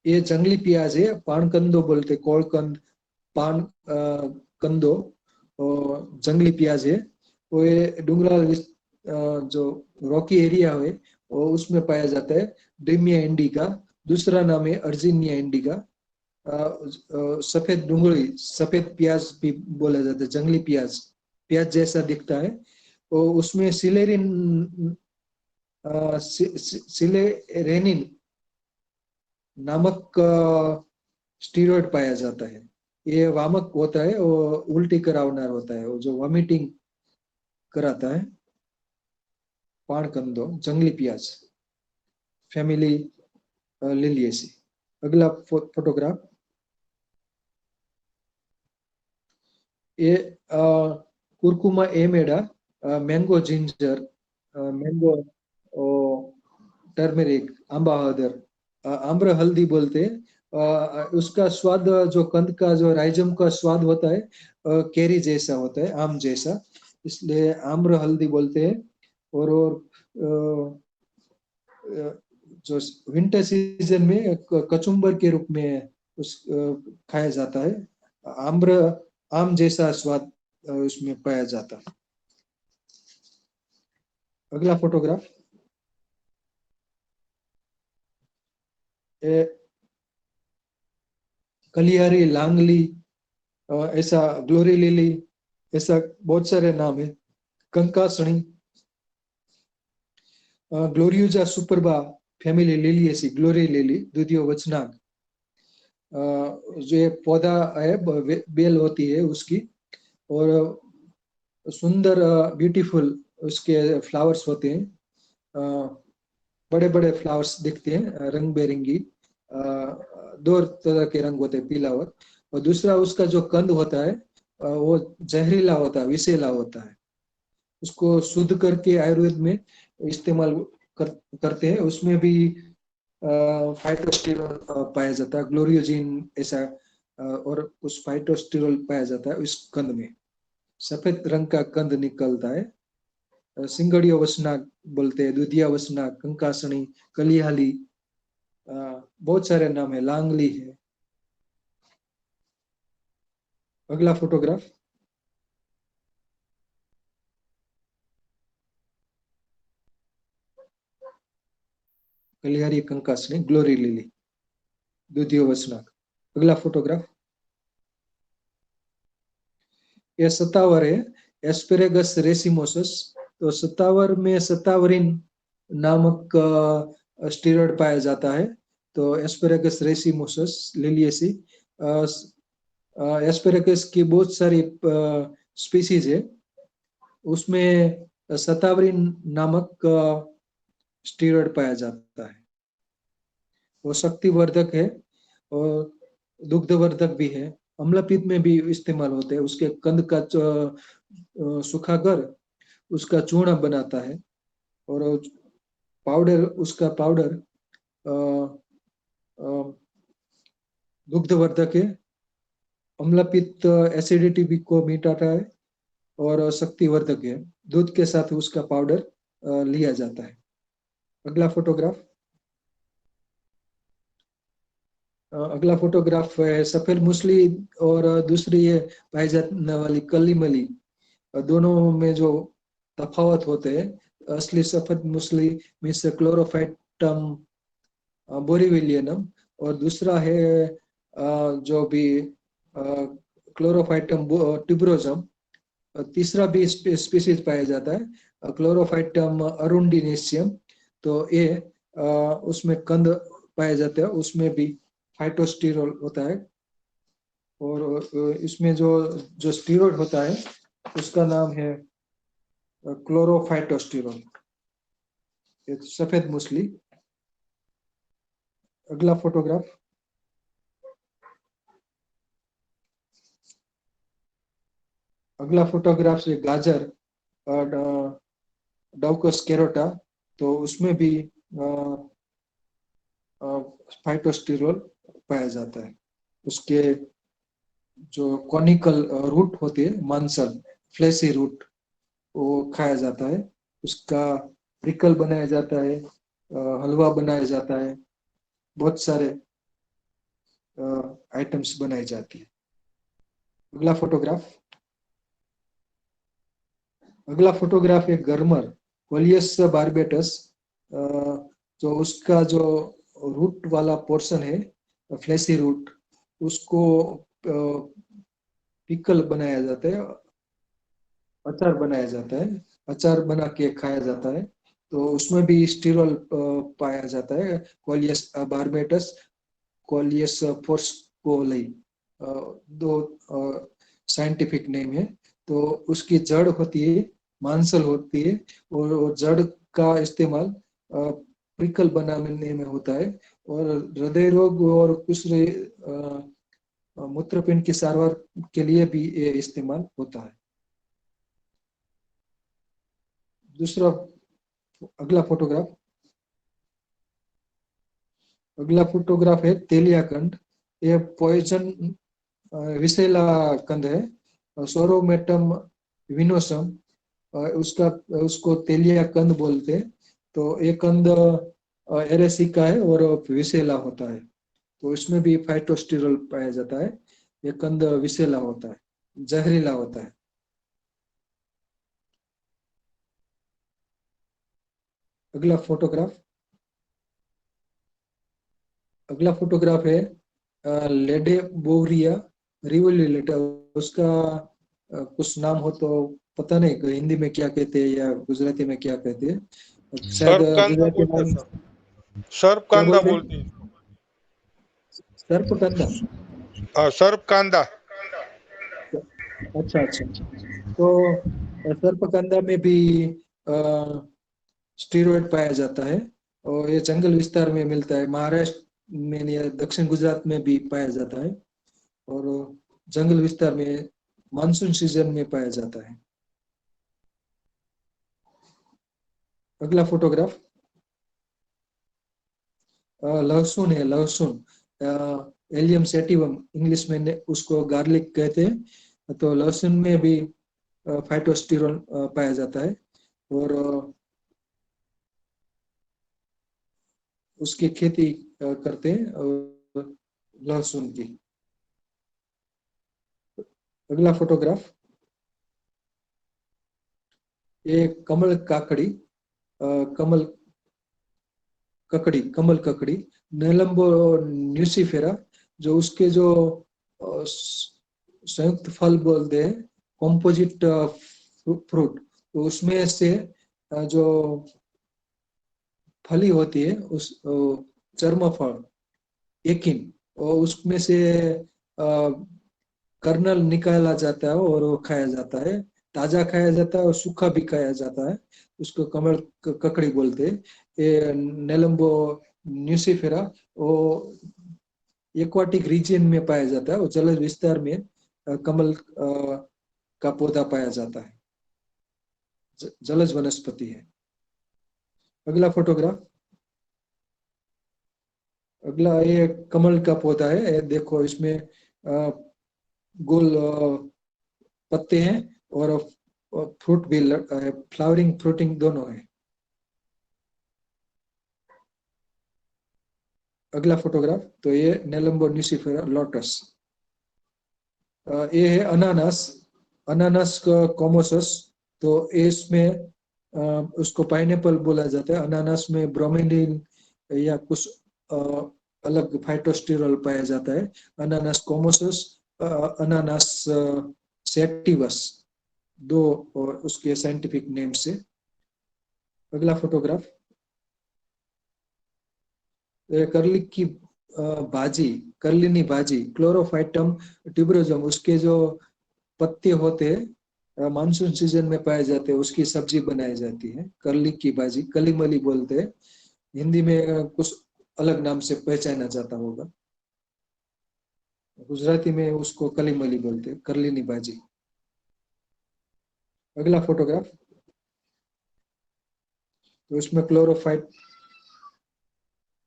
ये जंगली प्याज है, पान कंदो बोलते, कोलकंद, पान कंदो और जंगली प्याज है। वो ये डुंगराल जो रॉकी एरिया है वो उसमें पाया जाता है। डिमिया इंडिका, दूसरा नाम है अर्जिनिया इंडिका। सफेद डुंगली, सफेद प्याज भी बोला जाता है, जंगली प्याज, प्याज जैसा दिखता है। तो उसमें सिलेरिन, सिलेरेनिन नामक स्टीरॉयड पाया जाता है। ये वामक होता है, वो उल्टी करावनार होता है, वो जो वॉमिटिंग कराता है। पान कंदो, जंगली प्याज, फैमिली लिलिएसी। अगला फोटोग्राफ, ये Curcuma amada, mango ginger, mango turmeric, आंबा हळदर, आम्र हल्दी बोलते हैं। उसका स्वाद, जो कंद का जो राइजम का स्वाद होता है कैरी जैसा होता है, आम जैसा, इसलिए आम्र हल्दी बोलते हैं। और जो विंटर सीजन में कचुम्बर के रूप में उस खाया जाता है। आम्र, आम जैसा स्वाद उसमें पाया जाता है। अगला फोटोग्राफ, कलियारी, लांगली, ऐसा ग्लोरी लिली, ऐसा बहुत सारे नाम है। कंकासनी, Gloriosa superba family Liliaceae, glory lily, द्वितीय वचनाक। जो पौधा है, बेल होती है उसकी, और सुंदर ब्यूटीफुल उसके फ्लावर्स होते हैं। बड़े बड़े फ्लावर्स दिखते हैं, रंग बेरंगी। दो तरह के रंग होते हैं, पीला और दूसरा उसका जो कंद होता है वो जहरीला होता है, विषैला होता है। उसको शुद्ध करके आयुर्वेद में इस्तेमाल करते हैं। उसमें भी फाइटोस्टेरॉल पाया जाता है, ग्लोरियोजिन ऐसा, और उस फाइटोस्टेरॉल पाया जाता है उस कंद में। सफेद रंग का कंद निकलता है। सिंगड़ियो वसनाक बोलते हैं, दुधिया वसनाक, कंकासनी, कलिहाली, बहुत सारे नाम है, लांगली है। अगला फोटोग्राफ, कलिहारी, कंकासनी, ग्लोरी लिली, दुधियो वसनाक। अगला फोटोग्राफ, ये सतावर है, एस्पेरेगस रेसिमोसस। तो सतावर में सतावरिन नामक स्टीरॉयड पाया जाता है। तो एस्पेरागस रेसिमोसस लिलिएसी, एस्पेरागस की बहुत सारी स्पीसीज है, उसमें शतावरी नामक स्टीरॉयड पाया जाता है। वो शक्तिवर्धक है और दुग्धवर्धक भी है, अम्लपीत में भी इस्तेमाल होते हैं। उसके कंद का सुखाकर उसका चूर्ण बनाता है, और पाउडर, उसका पाउडर दुग्धवर्धक है, अम्लपीत एसिडिटी भी को मिटाता है और शक्तिवर्धक है। दूध के साथ उसका पाउडर लिया जाता है। अगला फोटोग्राफ, अगला फोटोग्राफ है सफेद मूसली और दूसरी है पाई जाने वाली कली मली। दोनों में जो तफावत होते हैं, असली सफेद मूसली मीन्स क्लोरोफाइटम बोरीविलियनम, और दूसरा है जो भी क्लोरोफाइटम ट्यूबरोजम। तीसरा भी स्पीसीज पाया जाता है क्लोरोफाइटम अरुंडिनेशियम। तो ये उसमें कंद पाए जाते हैं, उसमें भी फाइटोस्टीरोल होता है। और इसमें जो जो स्टीरोल होता है उसका नाम है क्लोरोफाइटोस्टीरोल, सफेद मूसली। अगला फोटोग्राफ, अगला फोटोग्राफ से गाजर, डाउकस कैरोटा। तो उसमें भी फाइटोस्टीरोल पाया जाता है। उसके जो कॉनिकल रूट होते हैं, मांसल फ्लैशी रूट, वो खाया जाता है। उसका प्रिकल बनाया जाता है, हलवा बनाया जाता है, बहुत सारे आइटम्स बनाई जाती है। अगला फोटोग्राफ, अगला फोटोग्राफ है गर्मर कोलियस बारबेटस। जो उसका जो रूट वाला पोर्शन है, फ्लैशी रूट, उसको पिकल बनाया जाता है, अचार बनाया जाता है, अचार बना के खाया जाता है। तो उसमें भी स्टीरोल पाया जाता है, कोलियस बारबेटस, कोलियस फोर्स्कोली, दो साइंटिफिक नेम है। तो उसकी जड़ होती है, मांसल होती है, और वो जड़ का इस्तेमाल प्रिकल बनाने में होता है। और हृदय रोग और कुछ मूत्रपिंड की सारवार के लिए भी ये इस्तेमाल होता है। दूसरा, अगला फोटोग्राफ, अगला फोटोग्राफ है तेलिया कंद। ये पॉइजन विषैला कंद है, सोरोमेटम विनोसम, उसका उसको तेलिया कंद बोलते हैं। तो ये कंद एरेसी का है और विषैला होता है। तो इसमें भी फाइटोस्टिरोल पाया जाता है। ये कंद विषैला होता है, जहरीला होता है। अगला फोटोग्राफ, अगला फोटोग्राफ है लेडे बोरिया रिवोल्यूलेटा। उसका कुछ नाम हो तो पता नहीं कि हिंदी में क्या कहते हैं या गुजराती में क्या कहते हैं, शायद सर्पकांदा गुजराती बोलते नाम। सर, क्या सर्पकांदा बोलते बोलते हैं? हैं। सर्पकंदा। सर्पकांदा। अच्छा अच्छा, तो सर्पकंदा में भी स्टीरॉयड पाया जाता है, और ये जंगल विस्तार में मिलता है, महाराष्ट्र में या दक्षिण गुजरात में भी पाया जाता है, और जंगल विस्तार में मानसून सीजन में पाया जाता है। अगला फोटोग्राफ, लहसुन है, लहसुन, एलियम सेटिवम इंग्लिश में उसको गार्लिक कहते हैं। तो लहसुन में भी फाइटोस्टिरोल पाया जाता है, और उसकी खेती करते हैं लहसुन की। अगला फोटोग्राफ, ये कमल काकड़ी, कमल ककड़ी, कमल ककड़ी, नेलम्बो न्यूसीफेरा। जो उसके जो संयुक्त फल बोलते हैं, कॉम्पोजिट फ्रूट, तो उसमें से जो फली होती है, उस चर्म फल एकिन, और उसमें से कर्नल निकाला जाता है और वो खाया जाता है। ताजा खाया जाता है और सूखा भी खाया जाता है। उसको कमल ककड़ी बोलते हैं। ये नेलम्बो न्यूसिफेरा वो एक्वाटिक रीजन में पाया जाता है और जल विस्तार में कमल का पौधा पाया जाता है। जलज वनस्पति है। अगला फोटोग्राफ। अगला ये कमल का पौधा है। ये देखो, इसमें गोल पत्ते हैं और फ्रूट भी, फ्लावरिंग फ्रूटिंग दोनों है। अगला फोटोग्राफ। तो ये नेलम्बो न्यूसिफेरा लोटस। ये है अनानास, अनानास कोमोसस। तो इसमें उसको पाइनएप्पल बोला जाता है। अनानास में ब्रोमेलिन या कुछ अलग फाइटोस्टेरॉल पाया जाता है। अनानास कोमोसस, अनानास सेटिवस, दो और उसके साइंटिफिक नेम से। अगला फोटोग्राफ। करलिक की भाजी, करलिनी भाजी, क्लोरोफाइटम ट्यूबरोजम, उसके जो पत्ते होते हैं मानसून सीजन में पाए जाते हैं, उसकी सब्जी बनाई जाती है। करलिक की भाजी, कलीमली बोलते हैं। हिंदी में कुछ अलग नाम से पहचाना जाता होगा। गुजराती में उसको कलीमली बोलते हैं, करलिनी भाजी। अगला फोटोग्राफ। तो उसमें क्लोरोफाइट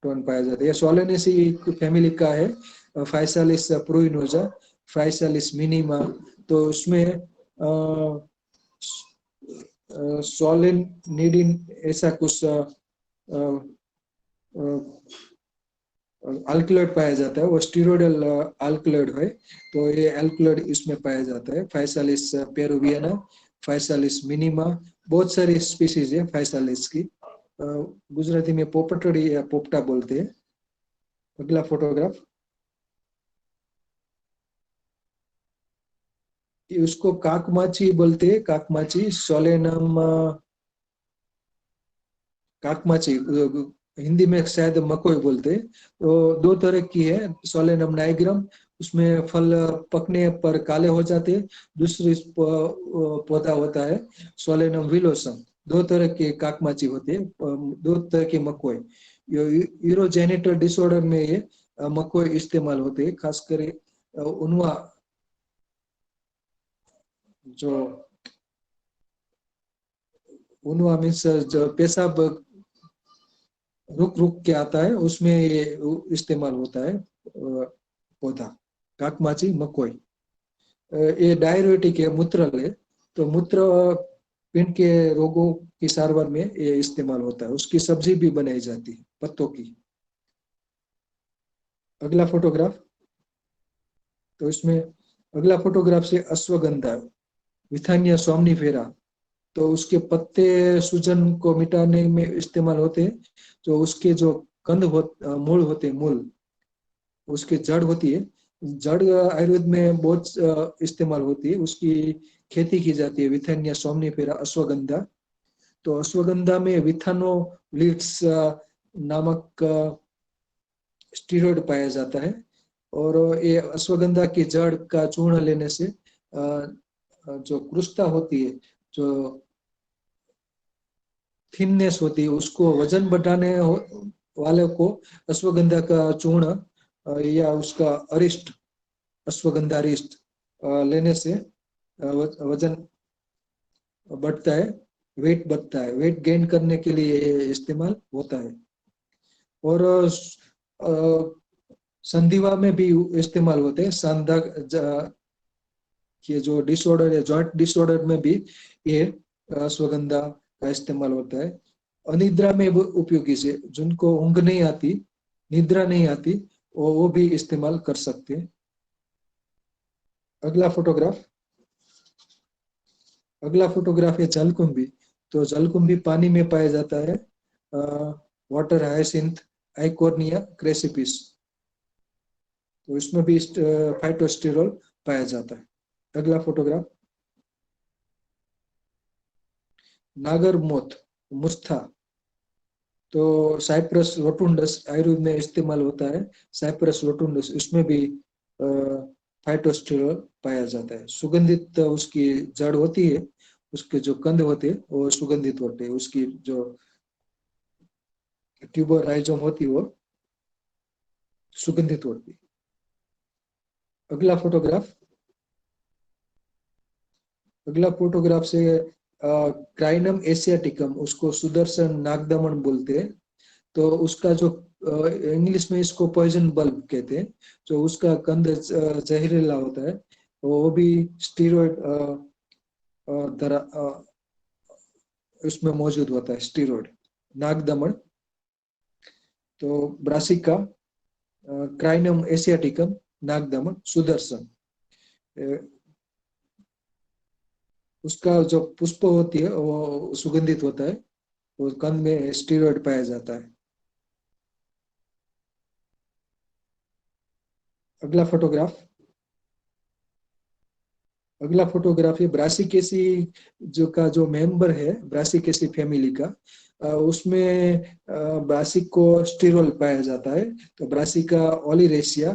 टोन पाया जाता है। सोलेनेसी फैमिली का है। फाइसालिस प्रुइनोजा, फाइसालिस मिनिमा। तो उसमें सोलेनिडिन ऐसा कुछ अल्कलॉइड पाया जाता है। वो स्टीरोडल अल्कलॉइड है। तो ये अल्कलॉइड इसमें पाया जाता है। फाइसालिस पेरुवियाना, फाइसालिस मिनिमा, बहुत सारी स्पीसीज है फाइसालिस की। गुजराती में पोपटड़ी या पोपटा बोलते हैं। अगला फोटोग्राफ। उसको काकमाची बोलते हैं, काकमाची, सोलेनम काकमाची। हिंदी में शायद मकोई बोलते हैं। तो दो तरह की है। सोलेनम नाइग्रम, उसमें फल पकने पर काले हो जाते हैं। दूसरी पौधा होता है सोलेनम विलोसम। दो तरह के काकमाची होते हैं, दो तरह के मकोई। यूरोजेनिटल डिसऑर्डर में ये मकोई इस्तेमाल होते हैं, खासकर उनवा जो उनवा मीन्स जो पेशाब रुक रुक के आता है, उसमें ये इस्तेमाल होता है पौधा, काकमाची मकोई। ये डायरेटिक है, मूत्रल है। तो मूत्र पिंड के रोगों की सारवार में ये इस्तेमाल होता है। उसकी सब्जी भी बनाई जाती है पत्तों की। अगला फोटोग्राफ। तो इसमें अगला फोटोग्राफ से अश्वगंधा, विथानिया सोमनिफेरा। तो उसके पत्ते सूजन को मिटाने में इस्तेमाल होते हैं। तो उसके जो कंद मूल होते हैं, मूल, उसकी जड़ होती है। जड़ आयुर्वेद में बहुत इस्तेमाल होती है। उसकी खेती की जाती है, विथेनिया सोमनिफेरा, अश्वगंधा। तो अश्वगंधा में विथानोलिट्स नामक स्टीरॉइड पाया जाता है। और ये अश्वगंधा की जड़ का चूर्ण लेने से जो कृष्णता होती है, जो थिननेस होती है, उसको वजन बढ़ाने वाले को अश्वगंधा का चूर्ण या उसका अरिष्ट, अश्वगंधा अरिष्ट लेने से वजन बढ़ता है, वेट बढ़ता है। वेट गेन करने के लिए इस्तेमाल होता है। और संधिवा में भी इस्तेमाल होते हैं। सांधा ये जो डिसऑर्डर है, जॉइंट डिसऑर्डर में भी ये अश्वगंधा का इस्तेमाल होता है। अनिद्रा में वो उपयोगी से, जिनको ऊंघ नहीं आती, निद्रा नहीं आती, वो भी इस्तेमाल कर सकते हैं। अगला फोटोग्राफ। अगला फोटोग्राफ है जलकुंभी। तो जलकुंभी पानी में पाया जाता है। Water hyacinth, Eichhornia crassipes. तो इसमें भी फाइटोस्टेरॉल पाया जाता है। अगला फोटोग्राफ। नागर मोथ, मुस्था। तो साइप्रस रोटुंडस आयुर्वेद में इस्तेमाल होता है, साइप्रस रोटुंडस, इसमें भी फाइटोस्टेरॉल पाया जाता है। सुगंधित उसकी जड़ होती है, उसके जो कंद होते हैं वो सुगंधित होते हैं, उसकी जो ट्यूबर राइजोम होती है वो सुगंधित होती है। अगला फोटोग्राफ, अगला फोटोग्राफ से क्राइनम एशियाटिकम, उसको सुदर्शन नागदमन बोलते हैं। तो उसका जो इंग्लिश में इसको पॉइजन बल्ब कहते हैं, जो उसका कंद जहरीला होता है, वो भी स्टीरॉयड उसमें मौजूद होता है, स्टीरॉयड। नागदमन, तो ब्रासिका, क्राइनम एशियाटिकम, नागदमन, सुदर्शन, उसका जो पुष्प होती है वो सुगंधित होता है, वो कंद में स्टीरॉयड पाया जाता है। अगला फोटोग्राफ, अगला फोटोग्राफ है ब्रासिकेसी जो मेंबर है ब्रासिकेसी फैमिली का, उसमें ब्रासिकोस्टिरोल पाया जाता है। तो ब्रासिका ओलिरेसिया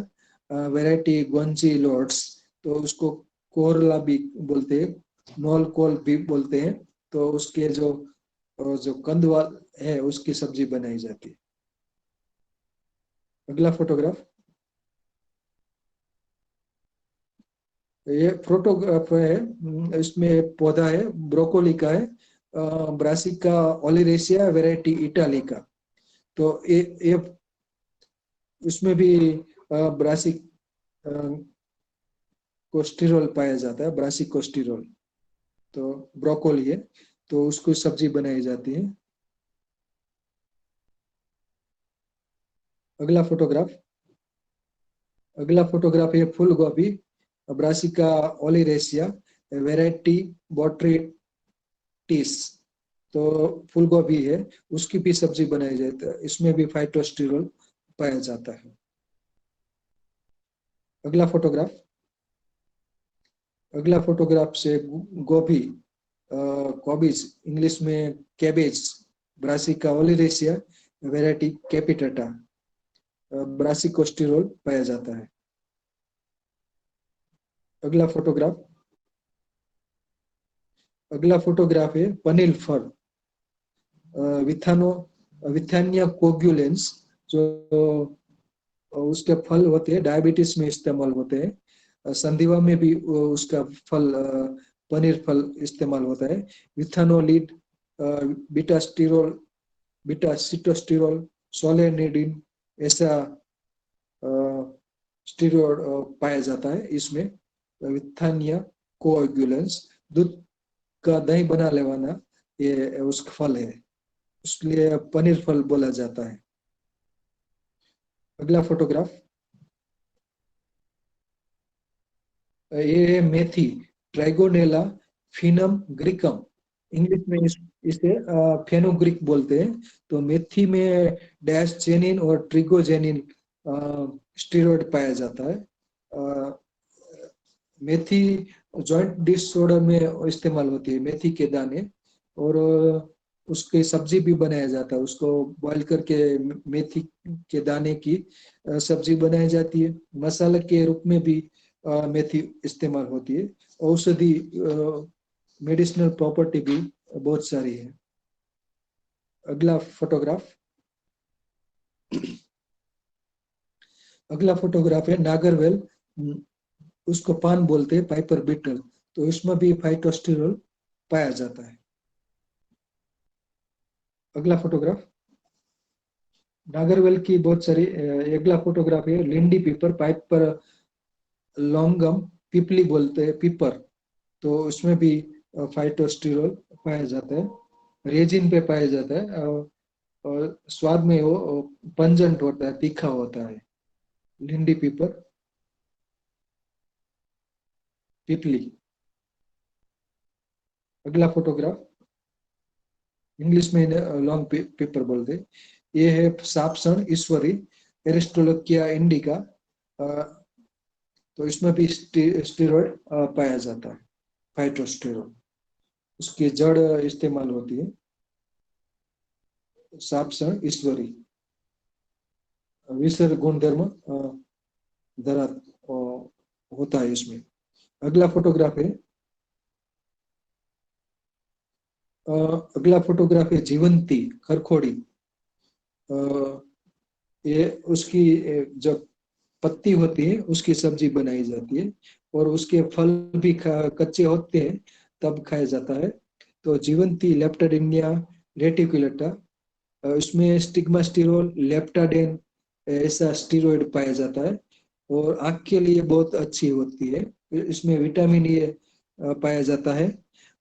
वैरायटी ग्वांजी लॉर्ड्स, तो उसको कोरला भी बोलते हैं, नॉल कोल भी बोलते हैं। तो उसके जो कंदवाल है उसकी सब्जी बनाई जाती है। अगला फोटोग्राफ, ये फोटोग्राफ है, इसमें पौधा है ब्रोकोली का है, ब्रासिका ओलिरेसिया वैरायटी इटालिका। तो ये उसमें भी ब्रासिक कोस्टिरोल पाया जाता है, ब्रासिकोस्टिरोल। तो ब्रोकोली है, तो उसको सब्जी बनाई जाती है। अगला फोटोग्राफ, अगला फोटोग्राफ है फूल गोभी, ब्रासिका ओलिरेसिया वैरायटी बोट्रिटिस। तो फूल गोभी है, उसकी भी सब्जी बनाई जाती है, इसमें भी फाइटोस्टिरोल पाया जाता है। अगला फोटोग्राफ, अगला फोटोग्राफ से गोभी, कॉबीज इंग्लिश में कैबेज, ब्रासिका ओलिरेसिया वैरायटी कैपिटटा, ब्रासिकोस्टिरोल पाया जाता है। अगला फोटोग्राफ, अगला फोटोग्राफ है पनील फल, विथानो विथानिया कोगुलेंस, जो उसके फल होते हैं डायबिटीज में इस्तेमाल होते हैं। संधिवा में भी उसका फल पनीर फल इस्तेमाल होता है। विथानोलिड, बीटा स्टीरोल, बीटा सिटोस्टिरोल, सोलेनिडिन, ऐसा स्टीरोड पाया जाता है इसमें। विथानिया कोएगुलेंस, दूध का दही बना लेवाना, ये उसका फल है, इसलिए पनीर फल बोला जाता है। अगला फोटोग्राफ, ये है मेथी, ट्राइगोनेला फिनम ग्रीकम, इंग्लिश में इसे फेनोग्रीक बोलते हैं। तो मेथी में डैश जेनिन और ट्रिगोजेनिन स्टेरॉइड पाया जाता है। मेथी जॉइंट डिसऑर्डर में इस्तेमाल होती है, मेथी के दाने, और उसकी सब्जी भी बनाया जाता है, उसको बॉईल करके मेथी के दाने की सब्जी बनाई जाती है। मसाला के रूप में भी मेथी इस्तेमाल होती है। औषधि मेडिसिनल प्रॉपर्टी भी बहुत सारी है। अगला फोटोग्राफ, अगला फोटोग्राफ है नागरवेल, उसको पान बोलते हैं, पाइपर बीटल। तो इसमें भी फाइटोस्टिरोल पाया जाता है। अगला फोटोग्राफ, नागरवेल की बहुत सारी, अगला फोटोग्राफ है लिंडी पीपर, पाइपर लॉन्गम, पिपली बोलते हैं पीपर। तो उसमें भी फाइटोस्टिरोल पाया जाता है, रेजिन पे पाया जाता है, और स्वाद में वो पंजेंट होता है, तीखा होता है। लिंडी पीपर, पिपली। अगला फोटोग्राफ, इंग्लिश में लॉन्ग पेपर बोलते, ये है सापसन ईश्वरी, एरिस्टोलोकिया इंडिका। तो इसमें भी स्टेरॉइड पाया जाता है, फाइटोस्टेरॉल, उसकी जड़ इस्तेमाल होती है। सापसण ईश्वरी विसर्ग गुणधर्म धरा होता है इसमें। अगला फोटोग्राफ है जीवंती खरखोड़ी। ये उसकी जो पत्ती होती है उसकी सब्जी बनाई जाती है और उसके फल भी कच्चे होते हैं तब खाया जाता है। तो जीवंती लेप्टाडिनिया रेटिकुलेटा, इसमें स्टिग्मास्टिरोल लेप्टाडेन ऐसा स्टीरोइड पाया जाता है और आँख के लिए बहुत अच्छी होती है। इसमें विटामिन ए पाया जाता है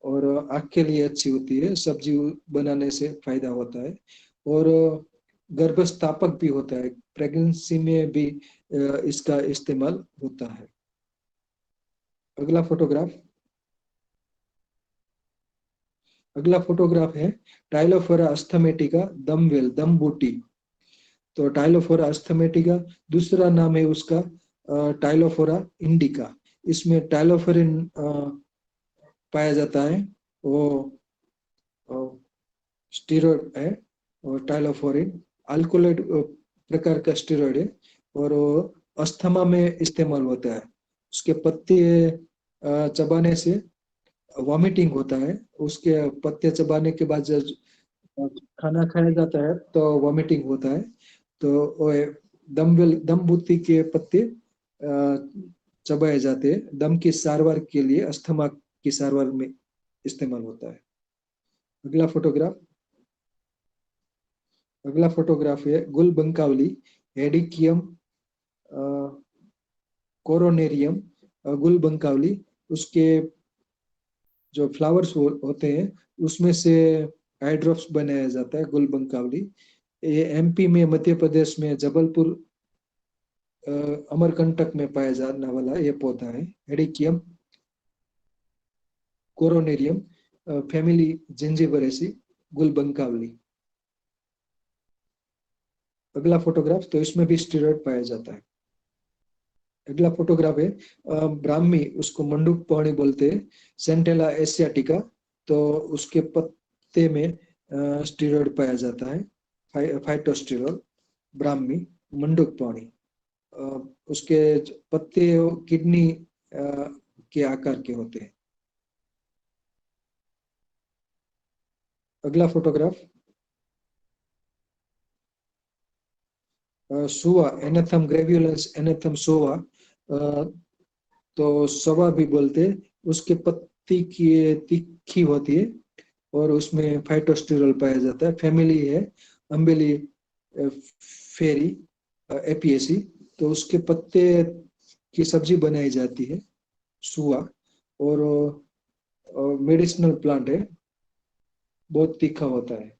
और आँख के लिए अच्छी होती है, सब्जी बनाने से फायदा होता है और गर्भस्थापक भी होता है, प्रेगनेंसी में भी इसका इस्तेमाल होता है। अगला फोटोग्राफ है टाइलोफोरा अस्थमेटिका दमवेल दम बूटी। तो टाइलोफोरा अस्थमेटिका दूसरा नाम है उसका टाइलोफोरा इंडिका। इसमें टाइलोफोरिन पाया जाता है, वो स्टीरॉयड है और टाइलोफोरिन अल्कोलॉइड प्रकार का स्टीरॉयड है और वो अस्थमा में इस्तेमाल होता है। उसके पत्ते चबाने से वॉमिटिंग होता है, उसके पत्ते चबाने के बाद जब खाना खाया जाता है तो वॉमिटिंग होता है। तो वो दम बूटी के पत्ते चबाए जाते हैं, दम की सारवार के लिए, अस्थमा की सारवार में इस्तेमाल होता है। अगला फोटोग्राफ है गुलबंकावली हेडिकियम कोरोनेरियम गुलबंकावली। उसके जो फ्लावर्स होते हैं उसमें से आई ड्रॉप्स बनाया जाता है गुलबंकावली। ये एमपी में, मध्य प्रदेश में जबलपुर अमरकंटक में पाया जाने वाला ये पौधा है, हेडिकियम कोरोनेरियम फैमिली जिंजिबरेसी गुलबंकावली। अगला फोटोग्राफ, तो इसमें भी स्टेरॉइड पाया जाता है। अगला फोटोग्राफ है ब्राह्मी, उसको मंडूक पानी बोलते हैं, सेंटेला एशियाटिका। तो उसके पत्ते में स्टेरॉइड पाया जाता है, फाइटोस्टेरॉल। ब्राह्मी मंडूक पानी, उसके पत्ते किडनी के आकार के होते हैं। अगला फोटोग्राफ सुवा एनाथम ग्रेव्युलेंस एनाथम सोवा, तो सवा भी बोलते हैं। उसके पत्ती की तीखी होती है और उसमें फाइटोस्टेरॉल पाया जाता है। फैमिली है अम्बेली फेरी एपिएसी। तो उसके पत्ते की सब्जी बनाई जाती है सुआ, और मेडिसिनल प्लांट है, बहुत तीखा होता है।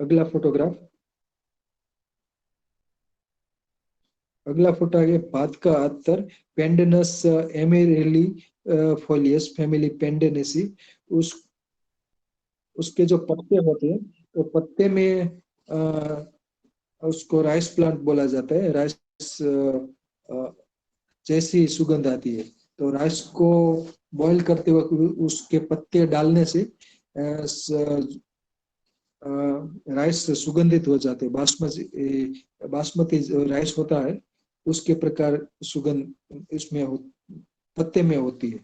अगला फोटोग्राफ है भात का अत्तर पेंडेनस एमेरेली फोलियस फैमिली पेंडेनेसी। उस उसके जो पत्ते होते हैं तो पत्ते में उसको राइस प्लांट बोला जाता है। राइस जैसी सुगंध आती है, तो राइस को बॉईल करते वक्त उसके पत्ते डालने से राइस सुगंधित हो जाते हैं। बासमती राइस होता है उसके प्रकार सुगंध इसमें पत्ते में होती है।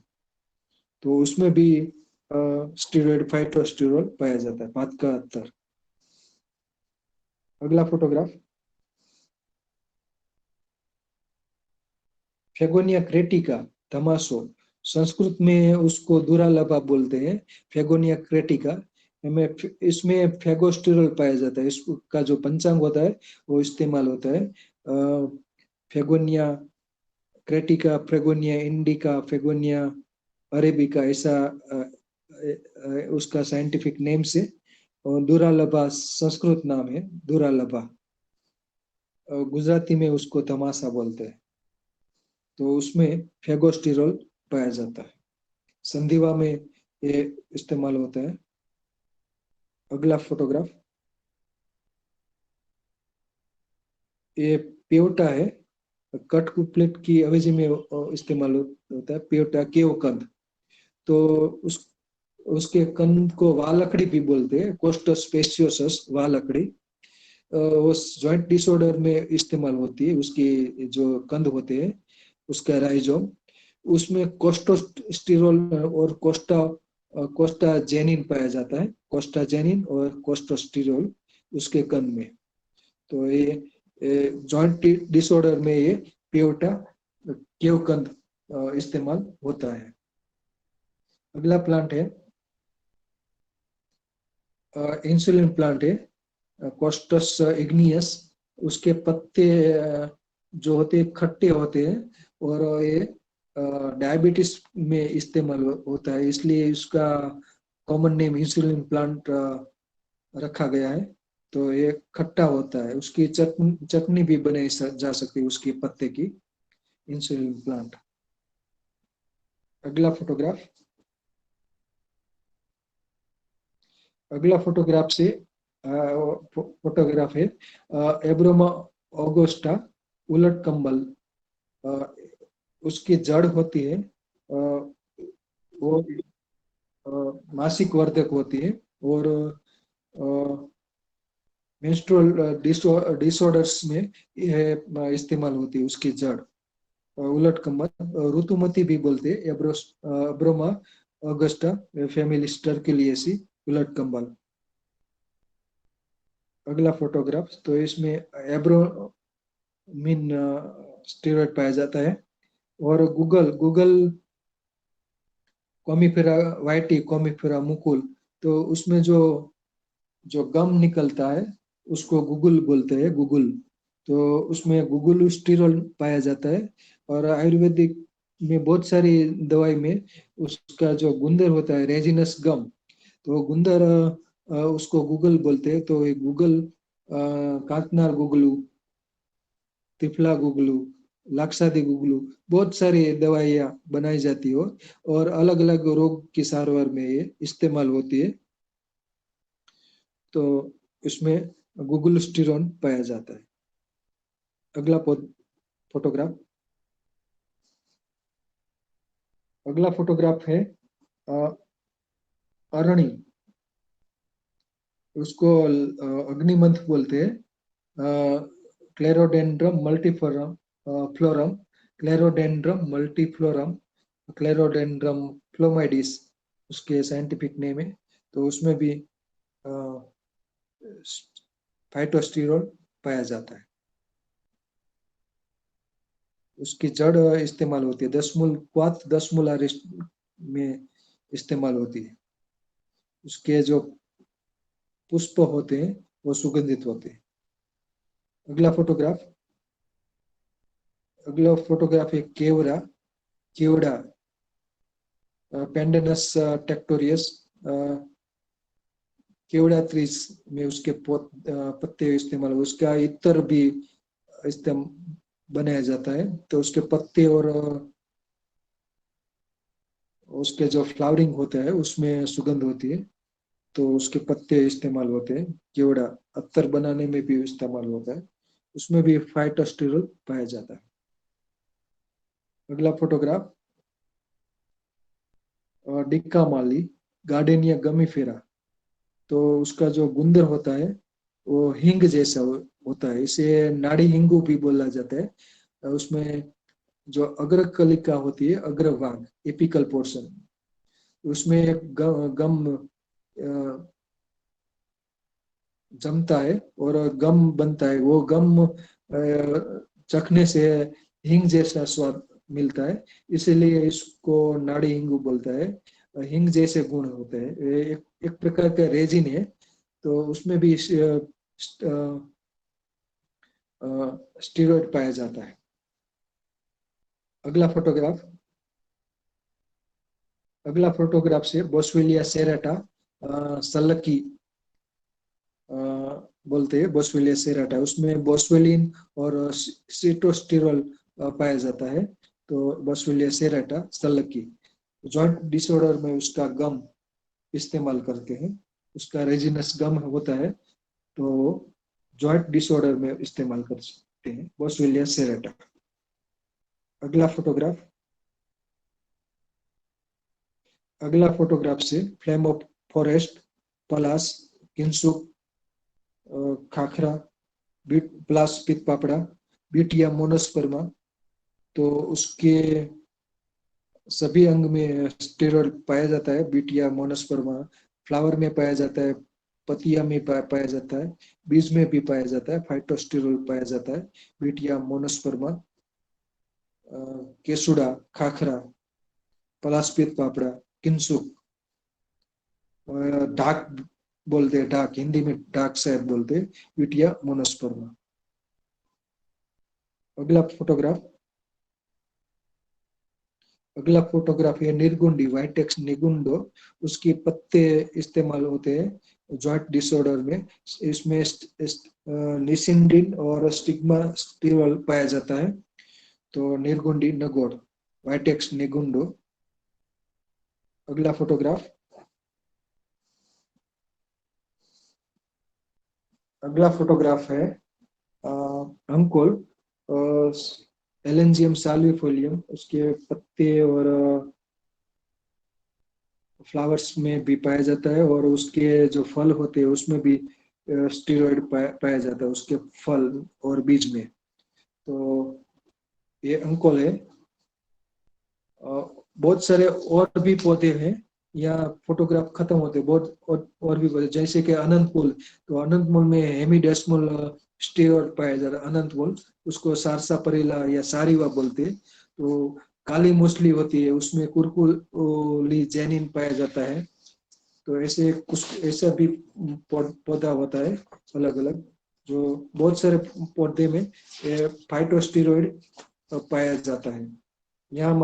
तो उसमें भी स्टीरॉयड फाइटोस्टेरॉल पाया जाता है, भात का अत्तर। अगला फोटोग्राफ फेगोनिया क्रेटिका धमासो, संस्कृत में उसको दुरालभा बोलते हैं, फेगोनिया क्रेटिका। इसमें फेगोस्टेरॉल पाया जाता है, इसका जो पंचांग होता है वो इस्तेमाल होता है। फेगोनिया क्रेटिका, फेगोनिया इंडिका, फेगोनिया अरेबिका, ऐसा उसका साइंटिफिक नेम से। और दुरालभा संस्कृत नाम है दुरालभा, गुजराती में उसको तमाशा बोलते हैं। तो उसमें फेगोस्टेरॉल पाया जाता है, संधिवा में ये इस्तेमाल होता है। अगला फोटोग्राफ, ये पेवटा है, कठपुतली की अवेजी में इस्तेमाल होता है, पेवटा केवकंद। तो उसके कंद को वालकड़ी भी बोलते हैं, कोस्टस स्पेसियोसस वालकड़ी। उस जॉइंट डिसऑर्डर में इस्तेमाल होती है। उसकी जो कंद होते हैं उसका राइजोम, उसमें कोस्टोस्टिरोल और कोस्टाजेनिन पाया जाता है, कोस्टाजेनिन और कोस्टोस्टिरोल उसके कंद में। तो ये जॉइंट डिसऑर्डर में ये पियोटा केव कंद इस्तेमाल होता है। अगला प्लांट है इंसुलिन प्लांट है, कोस्टस इग्नियस। उसके पत्ते जो होते हैं खट्टे होते हैं, और ये डायबिटीज में इस्तेमाल होता है, इसलिए इसका कॉमन नेम इंसुलिन प्लांट रखा गया है। तो ये खट्टा होता है, उसकी चटनी भी बनाई जा सकती है उसके पत्ते की, इंसुलिन प्लांट। अगला फोटोग्राफ, अगला फोटोग्राफ से फोटोग्राफ है एब्रोमा ऑगोस्टा, उलट कंबल। अ, उसकी जड़ होती है, वो मासिक वर्धक होती है, और मेंस्ट्रुअल डिसऑर्डर्स में यह इस्तेमाल होती है उसकी जड़। उलट कंबल ऋतुमती भी बोलते हैं, एब्रोमा ऑगस्टा फैमिली स्टर्कुलिएसी, उलट कंबल। अगला फोटोग्राफ, तो इसमें एब्रोमिन स्टेरॉइड पाया जाता है। और गूगल गूगल कॉमीफेरा वाइटी, कॉमीफेरा मुकुल, तो उसमें जो जो गम निकलता है उसको गूगल बोलते हैं, गूगल। तो उसमें गूगल स्टीरोल पाया जाता है। और आयुर्वेदिक में बहुत सारी दवाई में उसका जो गुंदर होता है रेजिनस गम, तो गुंदर उसको गूगल बोलते हैं। तो ये गूगल कांतनार गुगलू, तिफला गुगलू, लाक्षादी गुगलू, बहुत सारी दवाइयाँ बनाई जाती हो, और अलग अलग रोग की सारवार में ये इस्तेमाल होती है। तो इसमें गूगलस्टिरोन पाया जाता है। अगला फोटोग्राफ, अगला फोटोग्राफ है अरणी। उसको अग्निमंथ बोलते हैं, क्लेरोडेंड्रम मल्टीफ्लोरम, फ्लोरम, क्लेरोडेंड्रम मल्टीफ्लोरम, क्लेरोडेंड्रम फ्लोमाइडिस उसके साइंटिफिक नेम है। तो उसमें भी फाइटोस्टिरोल पाया जाता है। उसकी जड़ इस्तेमाल होती है, दसमूल क्वाथ दसमूल में इस्तेमाल होती है। उसके जो पुष्प होते हैं वो सुगंधित होते हैं। अगला फोटोग्राफ, अगला फोटोग्राफ है केवड़ा, केवड़ा पेंडेनस टेक्टोरियस, केवड़ा ट्रीज में उसके पत्ते इस्तेमाल, उसका इत्र भी इस्तेमाल बनाया जाता है। तो उसके पत्ते और उसके जो फ्लावरिंग होता है उसमें सुगंध होती है, तो उसके पत्ते इस्तेमाल होते हैं। केवड़ा अत्तर बनाने में भी इस्तेमाल होता है, उसमें भी फाइटोस्टेरोल पाया जाता है। अगला फोटोग्राफ डिक्का माली, गार्डेनिया गमीफेरा। तो उसका जो गुंदर होता है वो हिंग जैसा होता है, इसे नाड़ी हिंगू भी बोला जाता है। उसमें जो अग्रकलिका होती है, अग्रभाग एपिकल पोर्शन, उसमें एक गम जमता है और गम बनता है। वो गम चखने से हिंग जैसा स्वाद मिलता है, इसीलिए इसको नाड़ी हिंगू बोलता है। हिंग जैसे गुण होते हैं, एक प्रकार का रेजिन है। तो उसमें भी स्टीरॉइड पाया जाता है। अगला फोटोग्राफ, अगला फोटोग्राफ से बोस्वेलिया सेराटा सल्लकी बोलते हैं, बोस्वेलिया सेराटा। उसमें बोस्वेलिन और सीटोस्टिरोल पाया जाता है। तो बोस्वेलिया सेराटा सल्लकी जॉइंट डिसऑर्डर में उसका गम इस्तेमाल करते हैं, उसका रेजिनस गम होता है, तो जॉइंट डिसऑर्डर में इस्तेमाल कर सकते हैं बोस्वेलिया सेराटा। अगला फोटोग्राफ, अगला फोटोग्राफ से फ्लेम ऑफ फॉरेस्ट, पलास, किंसुक, खाखरा, प्लास पित पापड़ा, बीटिया मोनोस्पर्मा। तो उसके सभी अंग में स्टेरॉइड पाया जाता है। बीटिया मोनोस्पर्मा फ्लावर में पाया जाता है, पतिया में पाया जाता है, बीज में भी पाया जाता है, फाइटोस्टेरॉइड पाया जाता है। बीटिया मोनोस्पर्मा, केसुड़ा, खाखरा, पलास्पित पापड़ा, किंसुक, ढाक बोलते हैं, ढाक हिंदी में ढाक शायद बोलते हैं, बीटिया मोनोस्पर्मा। अगला फोटोग्राफ अगला फोटोग्राफ है निर्गुंडी, वाइटेक्स निगुंडो। उसके पत्ते इस्तेमाल होते हैं जॉइंट डिसऑर्डर में। इसमें निसिंडिन और स्टिग्मा स्टिरल पाया जाता है। तो निर्गुंडी नगोड़, वाइटेक्स निगुंडो। अगला फोटोग्राफ है अंकोल, एलेंजियम साल्विफोलियम। उसके पत्ते और फ्लावर्स में भी पाया जाता है, और उसके जो फल होते हैं उसमें भी स्टेरॉइड पाया जाता है, उसके फल और बीज में। तो ये अंकोल है। बहुत सारे और भी पौधे हैं। यहाँ फोटोग्राफ खत्म होते हैं, बहुत और भी पौधे, जैसे कि अनंत मूल। तो अनंत मूल में हेमिडेस्मल स्टेरॉइड पाया जाता है। अनंत मूल, उसको सारसा परेला या सारीवा बोलते हैं। तो काली मूसली होती है, उसमें कुरकुली जेनिन पाया जाता है। तो ऐसे कुछ ऐसा भी पौधा होता है अलग अलग, जो बहुत सारे पौधे में फाइटोस्टेरॉइड पाया जाता है। यहाँ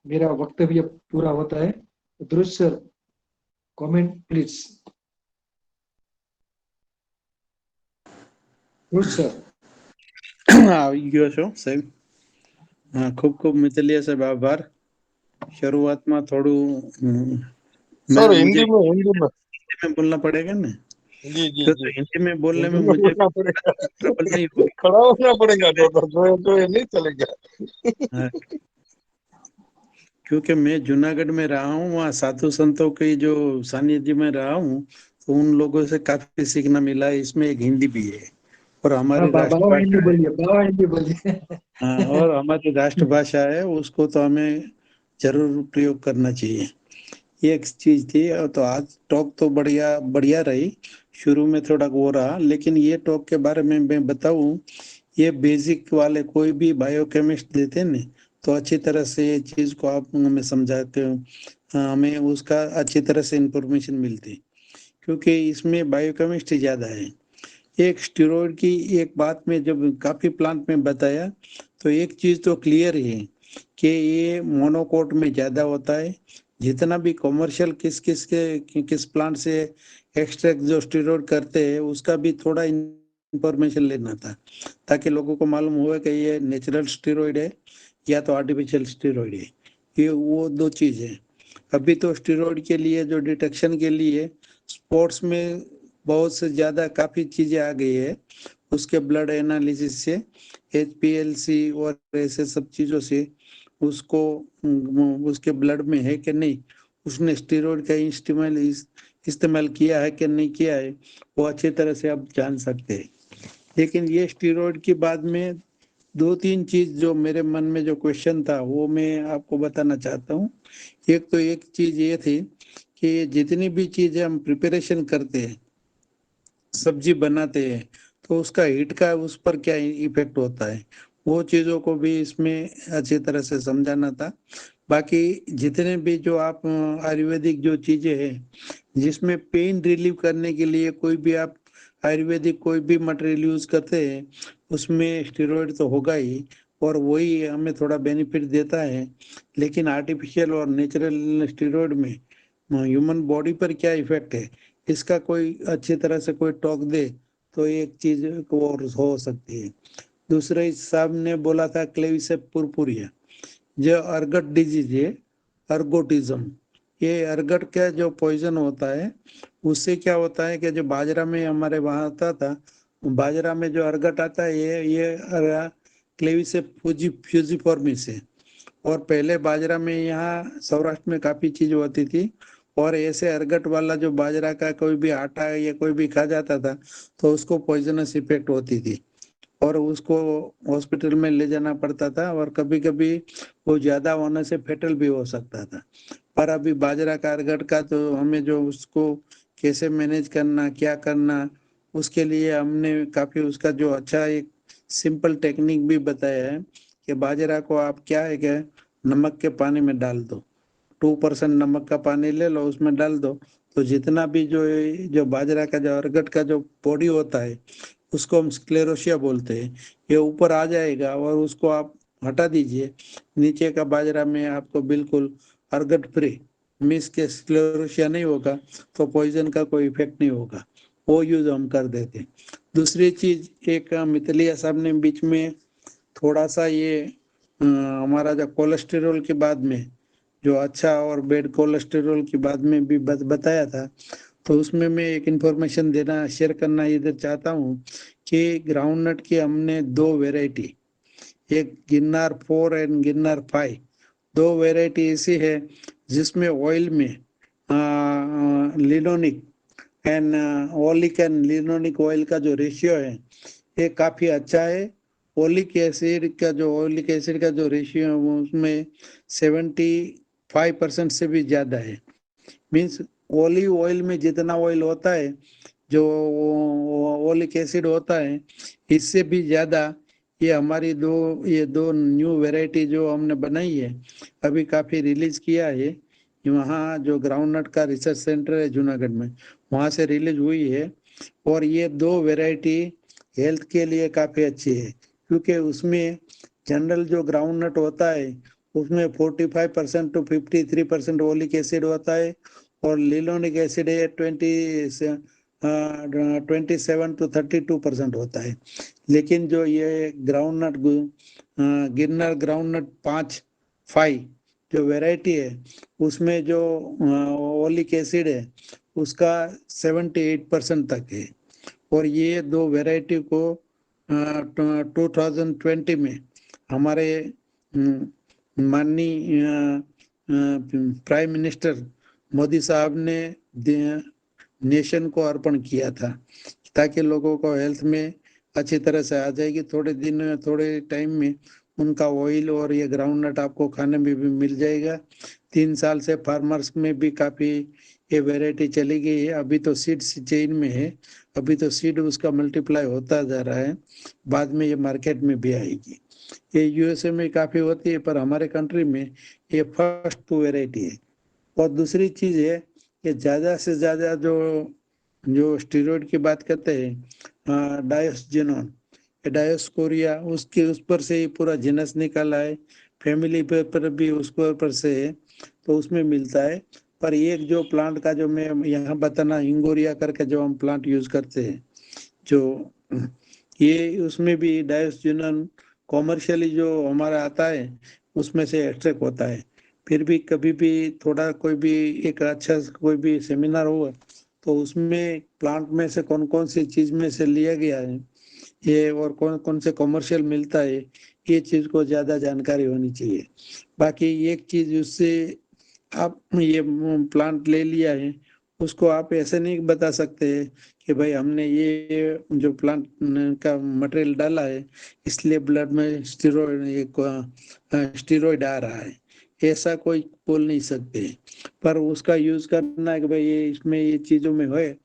मेरा वक्तव्य पूरा होता है। Dhruv sir, comment please. Dhruv sir. આવી ગયો છો સાહેબ? હા, ખૂબ ખૂબ મિતલિયા સાહેબ આભાર. શરૂઆતમાં થોડું सर मुझे हिंदी में हिंदी में बोलना पड़ेगा ना, जी जी तो जी हिंदी में बोलने हिंदी में में मुझे बोलना पड़ेगा, ट्रबल नहीं होगी। खड़ा होना पड़ेगा, तो ये नहीं चलेगा। हाँ, क्योंकि मैं जूनागढ़ में रहा हूँ, वहाँ साधु संतों की जो सानिध्य में रहा हूँ, तो उन लोगों से काफी सीखना मिला। इसमें एक हिंदी भी है और हाँ, हमारी बाबा हिंदी राष्ट्रभाषा है। बोलिए, बाबा हिंदी बोलिए। हाँ, और हमारी राष्ट्रभाषा है, उसको तो हमें जरूर प्रयोग करना चाहिए। ये एक चीज थी। और तो आज टॉक तो बढ़िया बढ़िया रही। शुरू में थोड़ा वो रहा, लेकिन ये टॉक के बारे में मैं बताऊं, ये बेसिक वाले कोई भी बायोकेमिस्ट देते हैं ना, तो अच्छी तरह से ये चीज को आप हमें समझाते हो। हाँ, हमें उसका अच्छी तरह से इंफॉर्मेशन मिलती है, क्योंकि इसमें बायोकेमिस्ट ज्यादा है। एक स्टेरॉइड की एक बात में जब काफी प्लांट में बताया, तो एक चीज तो क्लियर है कि ये मोनोकोट में ज्यादा होता है। जितना भी कमर्शियल किस प्लांट से एक्सट्रैक्ट जो स्टेरॉइड करते हैं, उसका भी थोड़ा इंफॉर्मेशन लेना था, ताकि लोगों को मालूम हुआ कि ये नेचुरल स्टेरॉइड है या तो आर्टिफिशियल स्टेरॉइड है। ये वो दो चीज है। अभी तो स्टेरॉइड के लिए जो डिटेक्शन के लिए स्पोर्ट्स में बहुत से ज्यादा काफी चीजें आ गई है। उसके ब्लड एनालिसिस से, HPLC और ऐसे सब चीजों से उसको उसके ब्लड में है कि नहीं, उसने स्टेरॉइड का इस्तेमाल किया है कि नहीं किया है, वो अच्छी तरह से आप जान सकते हैं। लेकिन ये स्टेरॉइड की बाद में दो तीन चीज जो मेरे मन में जो क्वेश्चन था, वो मैं आपको बताना चाहता हूँ। एक चीज ये थी कि जितनी भी चीजें हम प्रिपरेशन करते हैं, सब्जी बनाते हैं, तो उसका हीट का उस पर क्या इफेक्ट होता है, वो चीजों को भी इसमें अच्छी तरह से समझाना था। बाकी जितने भी जो आप आयुर्वेदिक जो चीजें हैं, जिसमें पेन रिलीव करने के लिए कोई भी आप आयुर्वेदिक कोई भी मटेरियल यूज करते हैं, उसमें स्टेरॉइड तो होगा ही, और वही हमें थोड़ा बेनिफिट देता है। लेकिन आर्टिफिशियल और नेचुरल स्टेरॉइड में ह्यूमन बॉडी पर क्या इफेक्ट है, इसका कोई अच्छी तरह से कोई टॉक दे, तो एक चीज को और हो सकती है। दूसरे साहब ने बोला था क्लेविसेप पुरपुरिया, जो अर्गट डिजीज है, अर्गोटिज्म। ये अर्गट का जो पॉइजन होता है, उससे क्या होता है कि जो बाजरा में हमारे वहां आता था, बाजरा में जो अर्गट आता है, ये क्लेविसेप फ्यूजिफॉर्मिस है। और पहले बाजरा में यहाँ सौराष्ट्र में काफी चीज होती थी, और ऐसे अर्गट वाला जो बाजरा का कोई भी आटा या कोई भी खा जाता था तो उसको पॉइजनस इफेक्ट होती थी, और उसको हॉस्पिटल में ले जाना पड़ता था, और कभी कभी वो ज्यादा होने से फेटल भी हो सकता था। पर अभी बाजरा का अर्गट का तो हमें जो उसको कैसे मैनेज करना, क्या करना, उसके लिए हमने काफी उसका जो अच्छा एक सिंपल टेक्निक भी बताया है कि बाजरा को आप क्या है कि नमक के पानी में डाल दो, 2% नमक का पानी ले लो, उसमें डाल दो, तो जितना भी जो जो बाजरा का जो अर्गट का जो बॉडी होता है उसको हम स्क्लेरोशिया बोलते हैं, ये ऊपर आ जाएगा और उसको आप हटा दीजिए। नीचे का बाजरा में आपको बिल्कुल अर्गट फ्री, मिस के स्क्लेरोशिया नहीं होगा, तो पॉइजन का कोई इफेक्ट नहीं होगा, वो यूज हम कर देते हैं। दूसरी चीज, एक मितलिया साहब ने बीच में थोड़ा सा ये हमारा जो कोलेस्टेरॉल के बाद में जो अच्छा और बैड कोलेस्टेरॉल के बाद में भी बताया था, तो उसमें मैं एक इंफॉर्मेशन देना शेयर करना इधर चाहता हूँ कि ग्राउंडनट की हमने दो वेराइटी, एक गिन्नार 4 एंड गिन्नार 5, दो वेराइटी ऐसी है जिसमें ऑयल में linolenic and oleic and linolenic oil का जो रेशियो है ये काफी अच्छा है। ओलिक एसिड का जो रेशियो है वो उसमें 75% से भी ज्यादा है। मीन्स ओलिव ऑयल में जितना ऑयल होता है, जो ओलिक एसिड होता है, इससे भी ज्यादा ये हमारी ये दो न्यू वैरायटी जो हमने बनाई है, अभी काफी रिलीज किया है। वहाँ जो ग्राउंडनट का रिसर्च सेंटर है जूनागढ़ में, वहाँ से रिलीज हुई है, और ये दो वैरायटी हेल्थ के लिए काफी अच्छी है, क्योंकि उसमें जनरल जो ग्राउंडनट होता है उसमें 45% टू 53% ओलिक एसिड होता है, और लिनोनिक एसिड है 27 to 32% होता है। लेकिन जो ये ग्राउंडनट गिरनर ग्राउंडनट 5 जो वैरायटी है उसमें जो ओलिक एसिड है उसका 78% तक है। और ये दो वैरायटी को 2020 में हमारे माननीय प्राइम मिनिस्टर मोदी साहब ने नेशन को अर्पण किया था, ताकि लोगों को हेल्थ में अच्छी तरह से आ जाएगी। थोड़े दिन में, थोड़े टाइम में उनका ऑयल और ये ग्राउंडनट आपको खाने में भी मिल जाएगा। 3 साल से फार्मर्स में भी काफी ये वैरायटी चली गई है। अभी तो सीड चेन में है, अभी तो सीड उसका मल्टीप्लाई होता जा रहा है, बाद में ये मार्केट में भी आएगी। ये यूएसए में काफी होती है, पर हमारे कंट्री में ये फर्स्ट वैरायटी है। और दूसरी चीज है कि ज्यादा से ज्यादा जो जो स्टेरॉइड की बात करते हैं, डायोस्जिनोन, डायोस्कोरिया, उसके उस पर से ही पूरा जिनस निकाला है, फैमिली पेपर भी उस पर से है, तो उसमें मिलता है। पर एक जो प्लांट का जो मैं यहाँ बताना, इंगोरिया करके जो हम प्लांट यूज करते हैं, जो ये उसमें भी डायोस्जिनोन कॉमर्शियली जो हमारा आता है उसमें से एक्सट्रैक्ट होता है। फिर भी कभी भी थोड़ा कोई भी एक अच्छा कोई भी सेमिनार हुआ तो उसमें प्लांट में से कौन कौन सी चीज में से लिया गया है ये, और कौन कौन से कमर्शियल मिलता है, ये चीज को ज्यादा जानकारी होनी चाहिए। बाकी एक चीज उससे आप ये प्लांट ले लिया है उसको आप ऐसे नहीं बता सकते कि भाई हमने ये जो प्लांट का मटेरियल डाला है इसलिए ब्लड में स्टीरॉइड आ रहा है, ऐसा कोई बोल नहीं सकते। पर उसका यूज करना है कि भाई ये इसमें ये चीजों में है,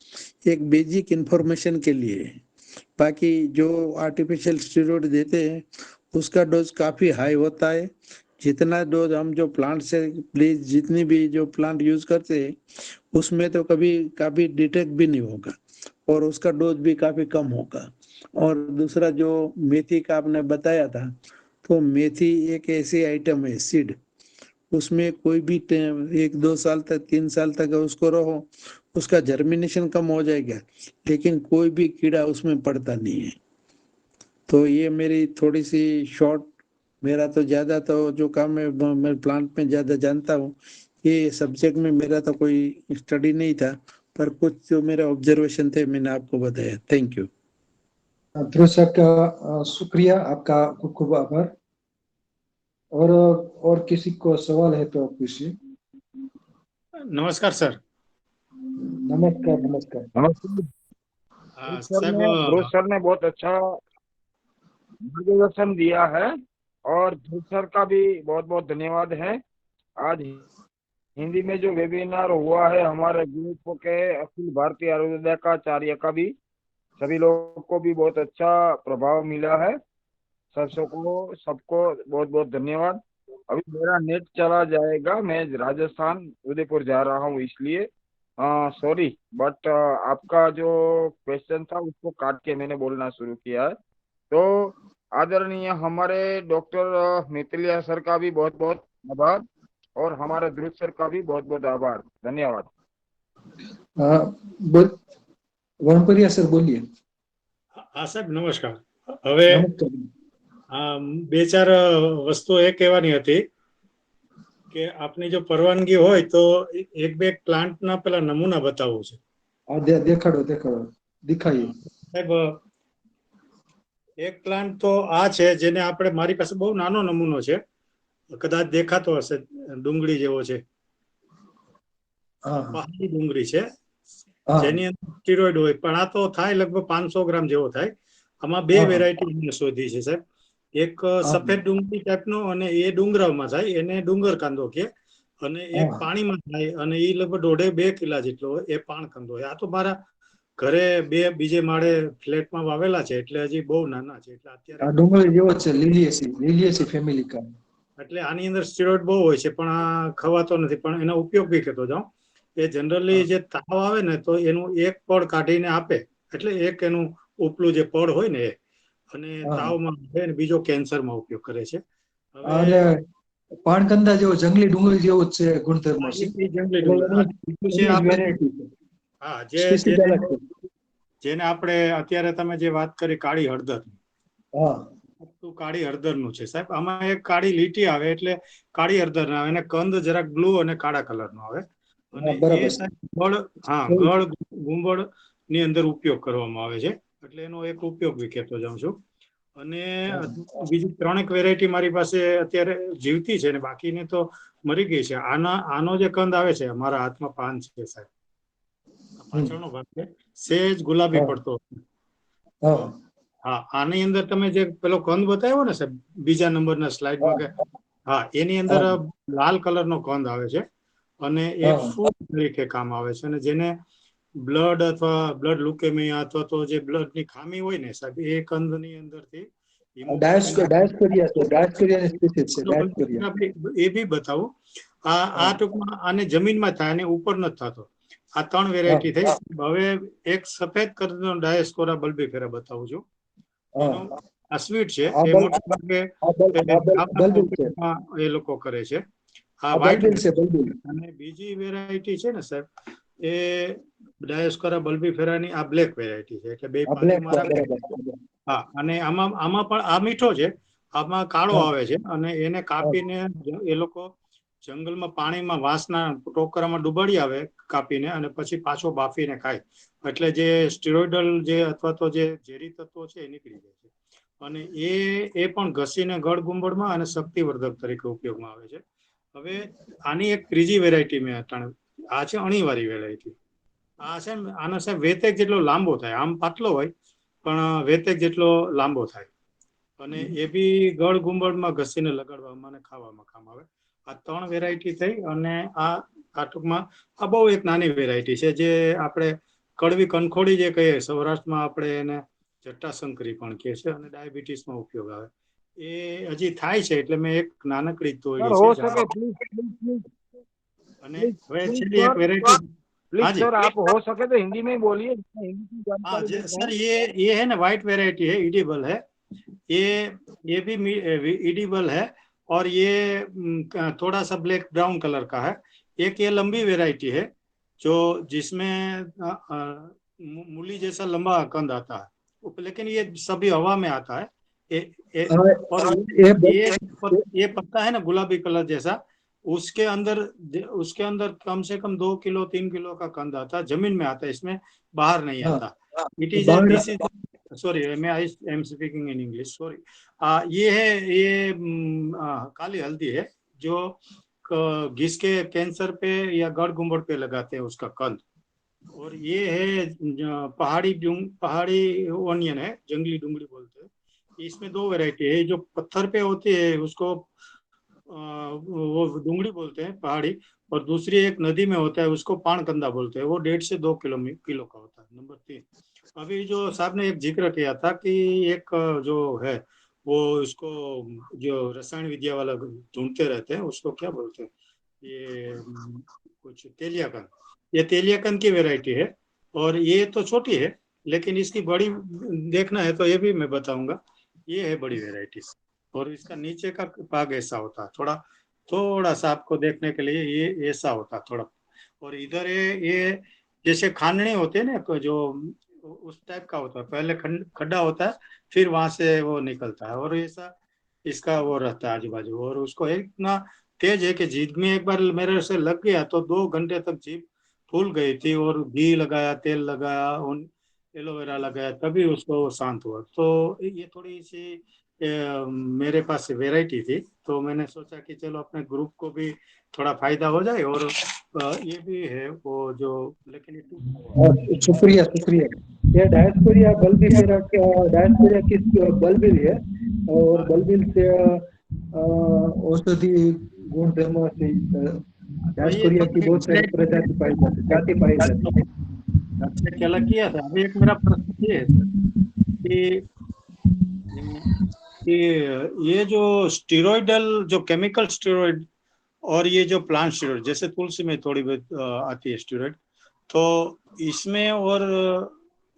एक बेसिक इंफॉर्मेशन के लिए है। बाकी जो आर्टिफिशियल स्टीरॉइड देते हैं उसका डोज काफी हाई होता है। जितना डोज हम जो प्लांट से प्लीज जितनी भी जो प्लांट यूज करते हैं उसमें तो कभी कभी डिटेक्ट भी नहीं होगा, और उसका डोज भी काफी कम होगा। और दूसरा जो मेथी का आपने बताया था, तो मेथी एक ऐसी आइटम है सीड, उसमें कोई भी 1-2 साल तक 3 साल तक उसको रहो, उसका जर्मिनेशन कम हो जाएगा, लेकिन कोई भी कीड़ा उसमें पड़ता नहीं है। तो ये मेरी थोड़ी सी शॉर्ट, मेरा तो ज्यादा तो जो काम है मैं प्लांट में ज्यादा जानता हूँ, ये सब्जेक्ट में मेरा तो कोई स्टडी नहीं था, पर कुछ जो मेरे ऑब्जर्वेशन थे मैंने आपको बताया। Thank you. ध्रुव सर का शुक्रिया, आपका खूब खूब आभार। और किसी को सवाल है तो पूछिए। नमस्कार सर। नमस्कार नमस्कार। नमस्ते। साहब ध्रुव सर ने बहुत अच्छा मार्गदर्शन दिया है और ध्रुव सर का भी बहुत बहुत धन्यवाद है। आज हिंदी में जो वेबिनार हुआ है हमारे ग्रुप के अखिल भारतीय आयुर्वेद का कार्य का भी सभी लोगों को भी बहुत अच्छा प्रभाव मिला है। सबको बहुत बहुत धन्यवाद। अभी मेरा नेट चला जाएगा, मैं राजस्थान उदयपुर जा रहा हूँ, इसलिए सॉरी, बट आपका जो क्वेश्चन था उसको काट के मैंने बोलना शुरू किया है। तो आदरणीय हमारे डॉक्टर मितलिया सर का भी बहुत बहुत आभार और हमारे ध्रुव सर का भी बहुत बहुत आभार, धन्यवाद। વણપરિયા સર બોલીએ। હા સાહેબ નમસ્કાર। હવે બે ચાર વસ્તુ એ કહેવાની હતી કે આપની જો પરવાનગી હોય તો એક બે પ્લાન્ટના પેલા નમૂના બતાવવું છે। દેખાડો દેખાડો દેખાઈએ સાહેબ એક પ્લાન્ટ તો આ છે જેને આપણે, મારી પાસે બહુ નાનો નમૂનો છે, કદાચ દેખાતો હશે, ડુંગળી જેવો છે, પહાડી ડુંગળી છે જેની અંદર સ્ટીરોઇડ હોય, પણ આ તો થાય લગભગ 500 ગ્રામ જેવો થાય। આમાં બે વેરાયટી શોધી છે સાહેબ, એક સફેદ ડુંગળી ટાઈપનો અને એ ડુંગરાવમાં થાય, એને ડુંગર કાંદો કે, અને એક પાણીમાં થાય અને એ લગભગ 1.5-2 કિલા જેટલો હોય, એ પાણ કાંદો હોય। આ તો મારા ઘરે બીજે માળે ફ્લેટમાં વાવેલા છે એટલે હજી બહુ નાના છે, એટલે અત્યારે ડુંગળી જેવો છે, લીલિયેસી ફેમિલી કા, એટલે આની અંદર સ્ટીરોઇડ બહુ હોય છે પણ આ ખવાતો નથી, પણ એનો ઉપયોગ બી કહેતો જાઉં। એ જનરલી જે તાવ આવે ને તો એનું એક પડ કાઢીને આપે, એટલે એક એનું ઉપલું જે પડ હોય ને એ, અને તાવમાં આવે ને બીજો કેન્સરમાં ઉપયોગ કરે છે। અને પાણકંદા જેવો જંગલી ડુંગળી જેવો જ છે ગુણધર્મો છે, જંગલી ડુંગળી। હા, જેને આપણે અત્યારે તમે જે વાત કરી કાળી હળદર, કાળી હળદર નું છે સાહેબ। આમાં એક કાળી લીટી આવે એટલે કાળી હળદર ના આવે, અને કંદ જરાક બ્લુ અને કાળા કલર નો આવે, અને એ સાહેબ ગળ ગુંબળ ની અંદર ઉપયોગ કરવામાં આવે છે, એટલે એનો એક ઉપયોગ બી કહેતો જાઉં છું। અને બીજી 3 વેરાયટી મારી પાસે અત્યારે જીવતી છે ને બાકીની તો મરી ગઈ છે। આનો જે કંદ આવે છે, મારા હાથમાં પાન છે સાહેબ, પાછળનો ભાગ છે, સેજ ગુલાબી પડતો। હા, આની અંદર તમે જે પેલો કંદ બતાવ્યો ને સાહેબ બીજા નંબરના સ્લાઇડમાં, કે હા, એની અંદર લાલ કલરનો કંદ આવે છે અને એ ફૂડ તરીકે કામ આવે છે, અને જેને બ્લડ અથવા બ્લડ લુકેમિયા અથવા તો જે બ્લડની ખામી હોય ને સાહેબ, એ કંદની અંદરથી એ બી બતાવું। આ ટૂંકમાં આને જમીનમાં થાય, આને ઉપર નથી થતો। આ 3 વેરાયટી થઈ। હવે એક સફેદ કલરનો ડાયસ્કોરા બલ્બીફેરા બતાવું છું। આ સ્વીટ છે, એ મોટા ભાગે એ લોકો કરે છે। આ વ્હાઈટ અને બીજી વેરાયટી છે ને સાહેબ, એ ડાયસ્કોરા બલ્બીફેરાની આ બ્લેક વેરાયટી છે, એટલે બે બાજુમાં રાખે। હા, અને આમાં પણ આ મીઠો છે, આમાં કાળો આવે છે, અને એને કાપીને એ લોકો જંગલમાં પાણીમાં વાંસના ટોકરામાં ડુબાડી આવે કાપીને, અને પછી પાછો બાફીને ખાય, એટલે જે સ્ટીરોઇડલ જે અથવા તો જે ઝેરી તત્વો છે એ નીકળી જાય છે। અને એ પણ ઘસીને ગળ ગુંબળમાં અને શક્તિવર્ધક તરીકે ઉપયોગમાં આવે છે। હવે આની એક ત્રીજી વેરાયટી મેં આ છે અણીવાળી વેરાયટી। આ છે ને, આનો સાહેબ વેતેક જેટલો લાંબો થાય, આમ પાતળો હોય પણ વેતેક જેટલો લાંબો થાય, અને એ બી ગળ ગુંબળમાં ઘસીને લગાડવામાં અને ખાવામાં કામ આવે। આ 3 વેરાયટી થઈ, અને આ ટૂંકમાં આ બહુ એક નાની વેરાયટી છે, જે આપણે કડવી કંખોડી જે કહીએ સૌરાષ્ટ્રમાં, આપણે એને જટાશંકરી પણ કહે છે, અને ડાયાબિટીસમાં ઉપયોગ આવે। એ હજી થાય છે, એટલે મેં એક નાનકડી તોડી છે। અને હવે છેલ્લી એક વેરાયટી, प्लीज सर, आप हो सके तो हिंदी में बोलिए, हिंदी की जानकारी सर। ये है ना व्हाइट वेराइटी है, इडिबल है, ये भी इडिबल है, और ये थोड़ा सा ब्लैक ब्राउन कलर का है। एक ये लंबी वेराइटी है जो जिसमें मूली जैसा लंबा कंद आता है, लेकिन ये सभी हवा में आता है। और ये पत्ता है ना गुलाबी कलर जैसा, उसके अंदर कम से कम 2 किलो 3 किलो का कंद आता है, जमीन में आता है, इसमें बाहर नहीं आता। इट इज सॉरी, मैं I am speaking in English, sorry. ये है, ये काली हल्दी है जो घिस के कैंसर पे या गड़ गुम्बड़ पे लगाते हैं, उसका कंद। और ये है पहाड़ी ओनियन है, जंगली डुंगली बोलते हैं। इसमें दो वैरायटी है, जो पत्थर पे होती है उसको वो डुंगली बोलते हैं पहाड़ी, और दूसरी एक नदी में होता है उसको पान कंदा बोलते हैं। वो 1.5 से 2 किलो का होता है। नंबर 3, अभी जो साहब ने एक जिक्र किया था कि एक जो है वो इसको जो रसायन विद्या वाला ढूंढते रहते हैं, उसको क्या बोलते हैं, ये कुछ तेलियाकंद। ये तेलियाकंद की वैरायटी है, और ये तो छोटी है, लेकिन इसकी बड़ी देखना है तो ये भी मैं बताऊंगा। ये है बड़ी वैरायटी, और इसका नीचे का भाग ऐसा होता है, थोड़ा थोड़ा सा आपको देखने के लिए ये ऐसा होता है थोड़ा। और इधर ये जैसे खानने होते हैं ना, जो उस टाइप का होता है, पहले खड्डा होता है, फिर वहां से वो निकलता है, और ऐसा इसका वो रहता है आजू बाजू। और उसको इतना तेज है कि जीभ में एक बार मेरे से लग गया तो 2 घंटे तक जीभ फूल गई थी, और घी लगाया, तेल लगाया, एलोवेरा लगाया, तभी उसको शांत हुआ। तो ये थोड़ी सी मेरे पास वैरायटी थी, तो मैंने सोचा कि चलो अपने ग्रुप को भी थोड़ा फायदा हो जाए, और ये भी है वो जो, लेकिन ये शुक्रिया शुक्रिया। ये डायस्कोरिया बल्बीफेरा, डायस्कोरिया किस बल्बिल है, और बल्बिल से औषधि गुण धर्म से डायस्कोरिया की बहुत सारी प्रजाति पाई जाती, जाति पाई जाती है। अच्छा, क्या किया था। अभी एक मेरा प्रश्न ये है कि कि ये जो स्टेरॉइडल, जो केमिकल स्टेरॉइड और ये जो प्लांट स्टेरॉइड, जैसे तुलसी में थोड़ी बहुत आती है स्टेरॉइड, तो इसमें और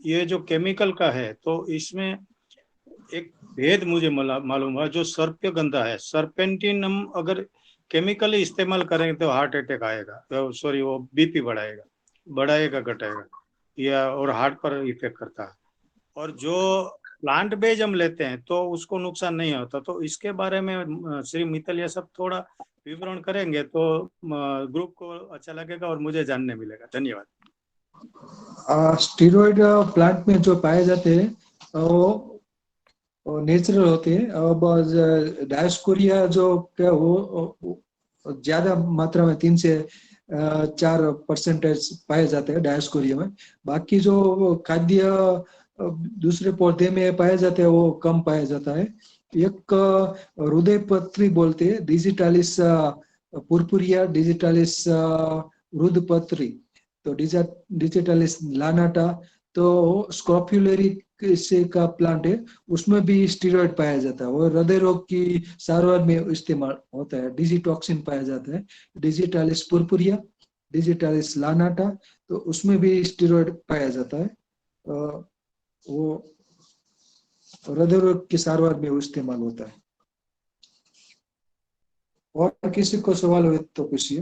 ये जो केमिकल का है, तो इसमें एक भेद मुझे मालूम हुआ। जो सर्पगंधा है, सर्पेंटिनम, अगर केमिकली इस्तेमाल करेंगे तो हार्ट अटैक आएगा, सॉरी वो बीपी बढ़ाएगा घटाएगा, या और हार्ट पर इफेक्ट करता है। और जो प्लांट बेज हम लेते हैं तो उसको नुकसान नहीं होता। तो इसके बारे में श्री मित्तल ये सब थोड़ा विवरण करेंगे तो ग्रुप को अच्छा लगेगा और मुझे जानने मिलेगा। धन्यवाद। स्टीरॉइड प्लांट में जो पाए जाते हैं वो नेचुरल होते हैं। अब डायस्कोरिया जो क्या वो ज्यादा मात्रा में 3 से 4% पाए जाते हैं डायस्कोरिया में। बाकी जो खाद्य दूसरे पौधे में पाए जाते हैं वो कम पाया जाता है। एक हृदय पत्री बोलते हैं, डिजिटालिस पुरपुरिया, डिजिटालिस रुद्रपत्री, तो डिजिटालिस लानाटा, तो स्क्रॉप्युलरी से का प्लांट है, उसमें भी स्टीरॉइड पाया जाता है और हृदय रोग की सारवार में इस्तेमाल होता है। डिजिटॉक्सिन पाया जाता है, डिजिटालिस पुरपुरिया, डिजिटालिस लानाटा, तो उसमें भी स्टीरॉइड पाया जाता है। वो हृदय रोग की सारवार में इस्तेमाल होता है। और किसी को सवाल हो तो पूछिए।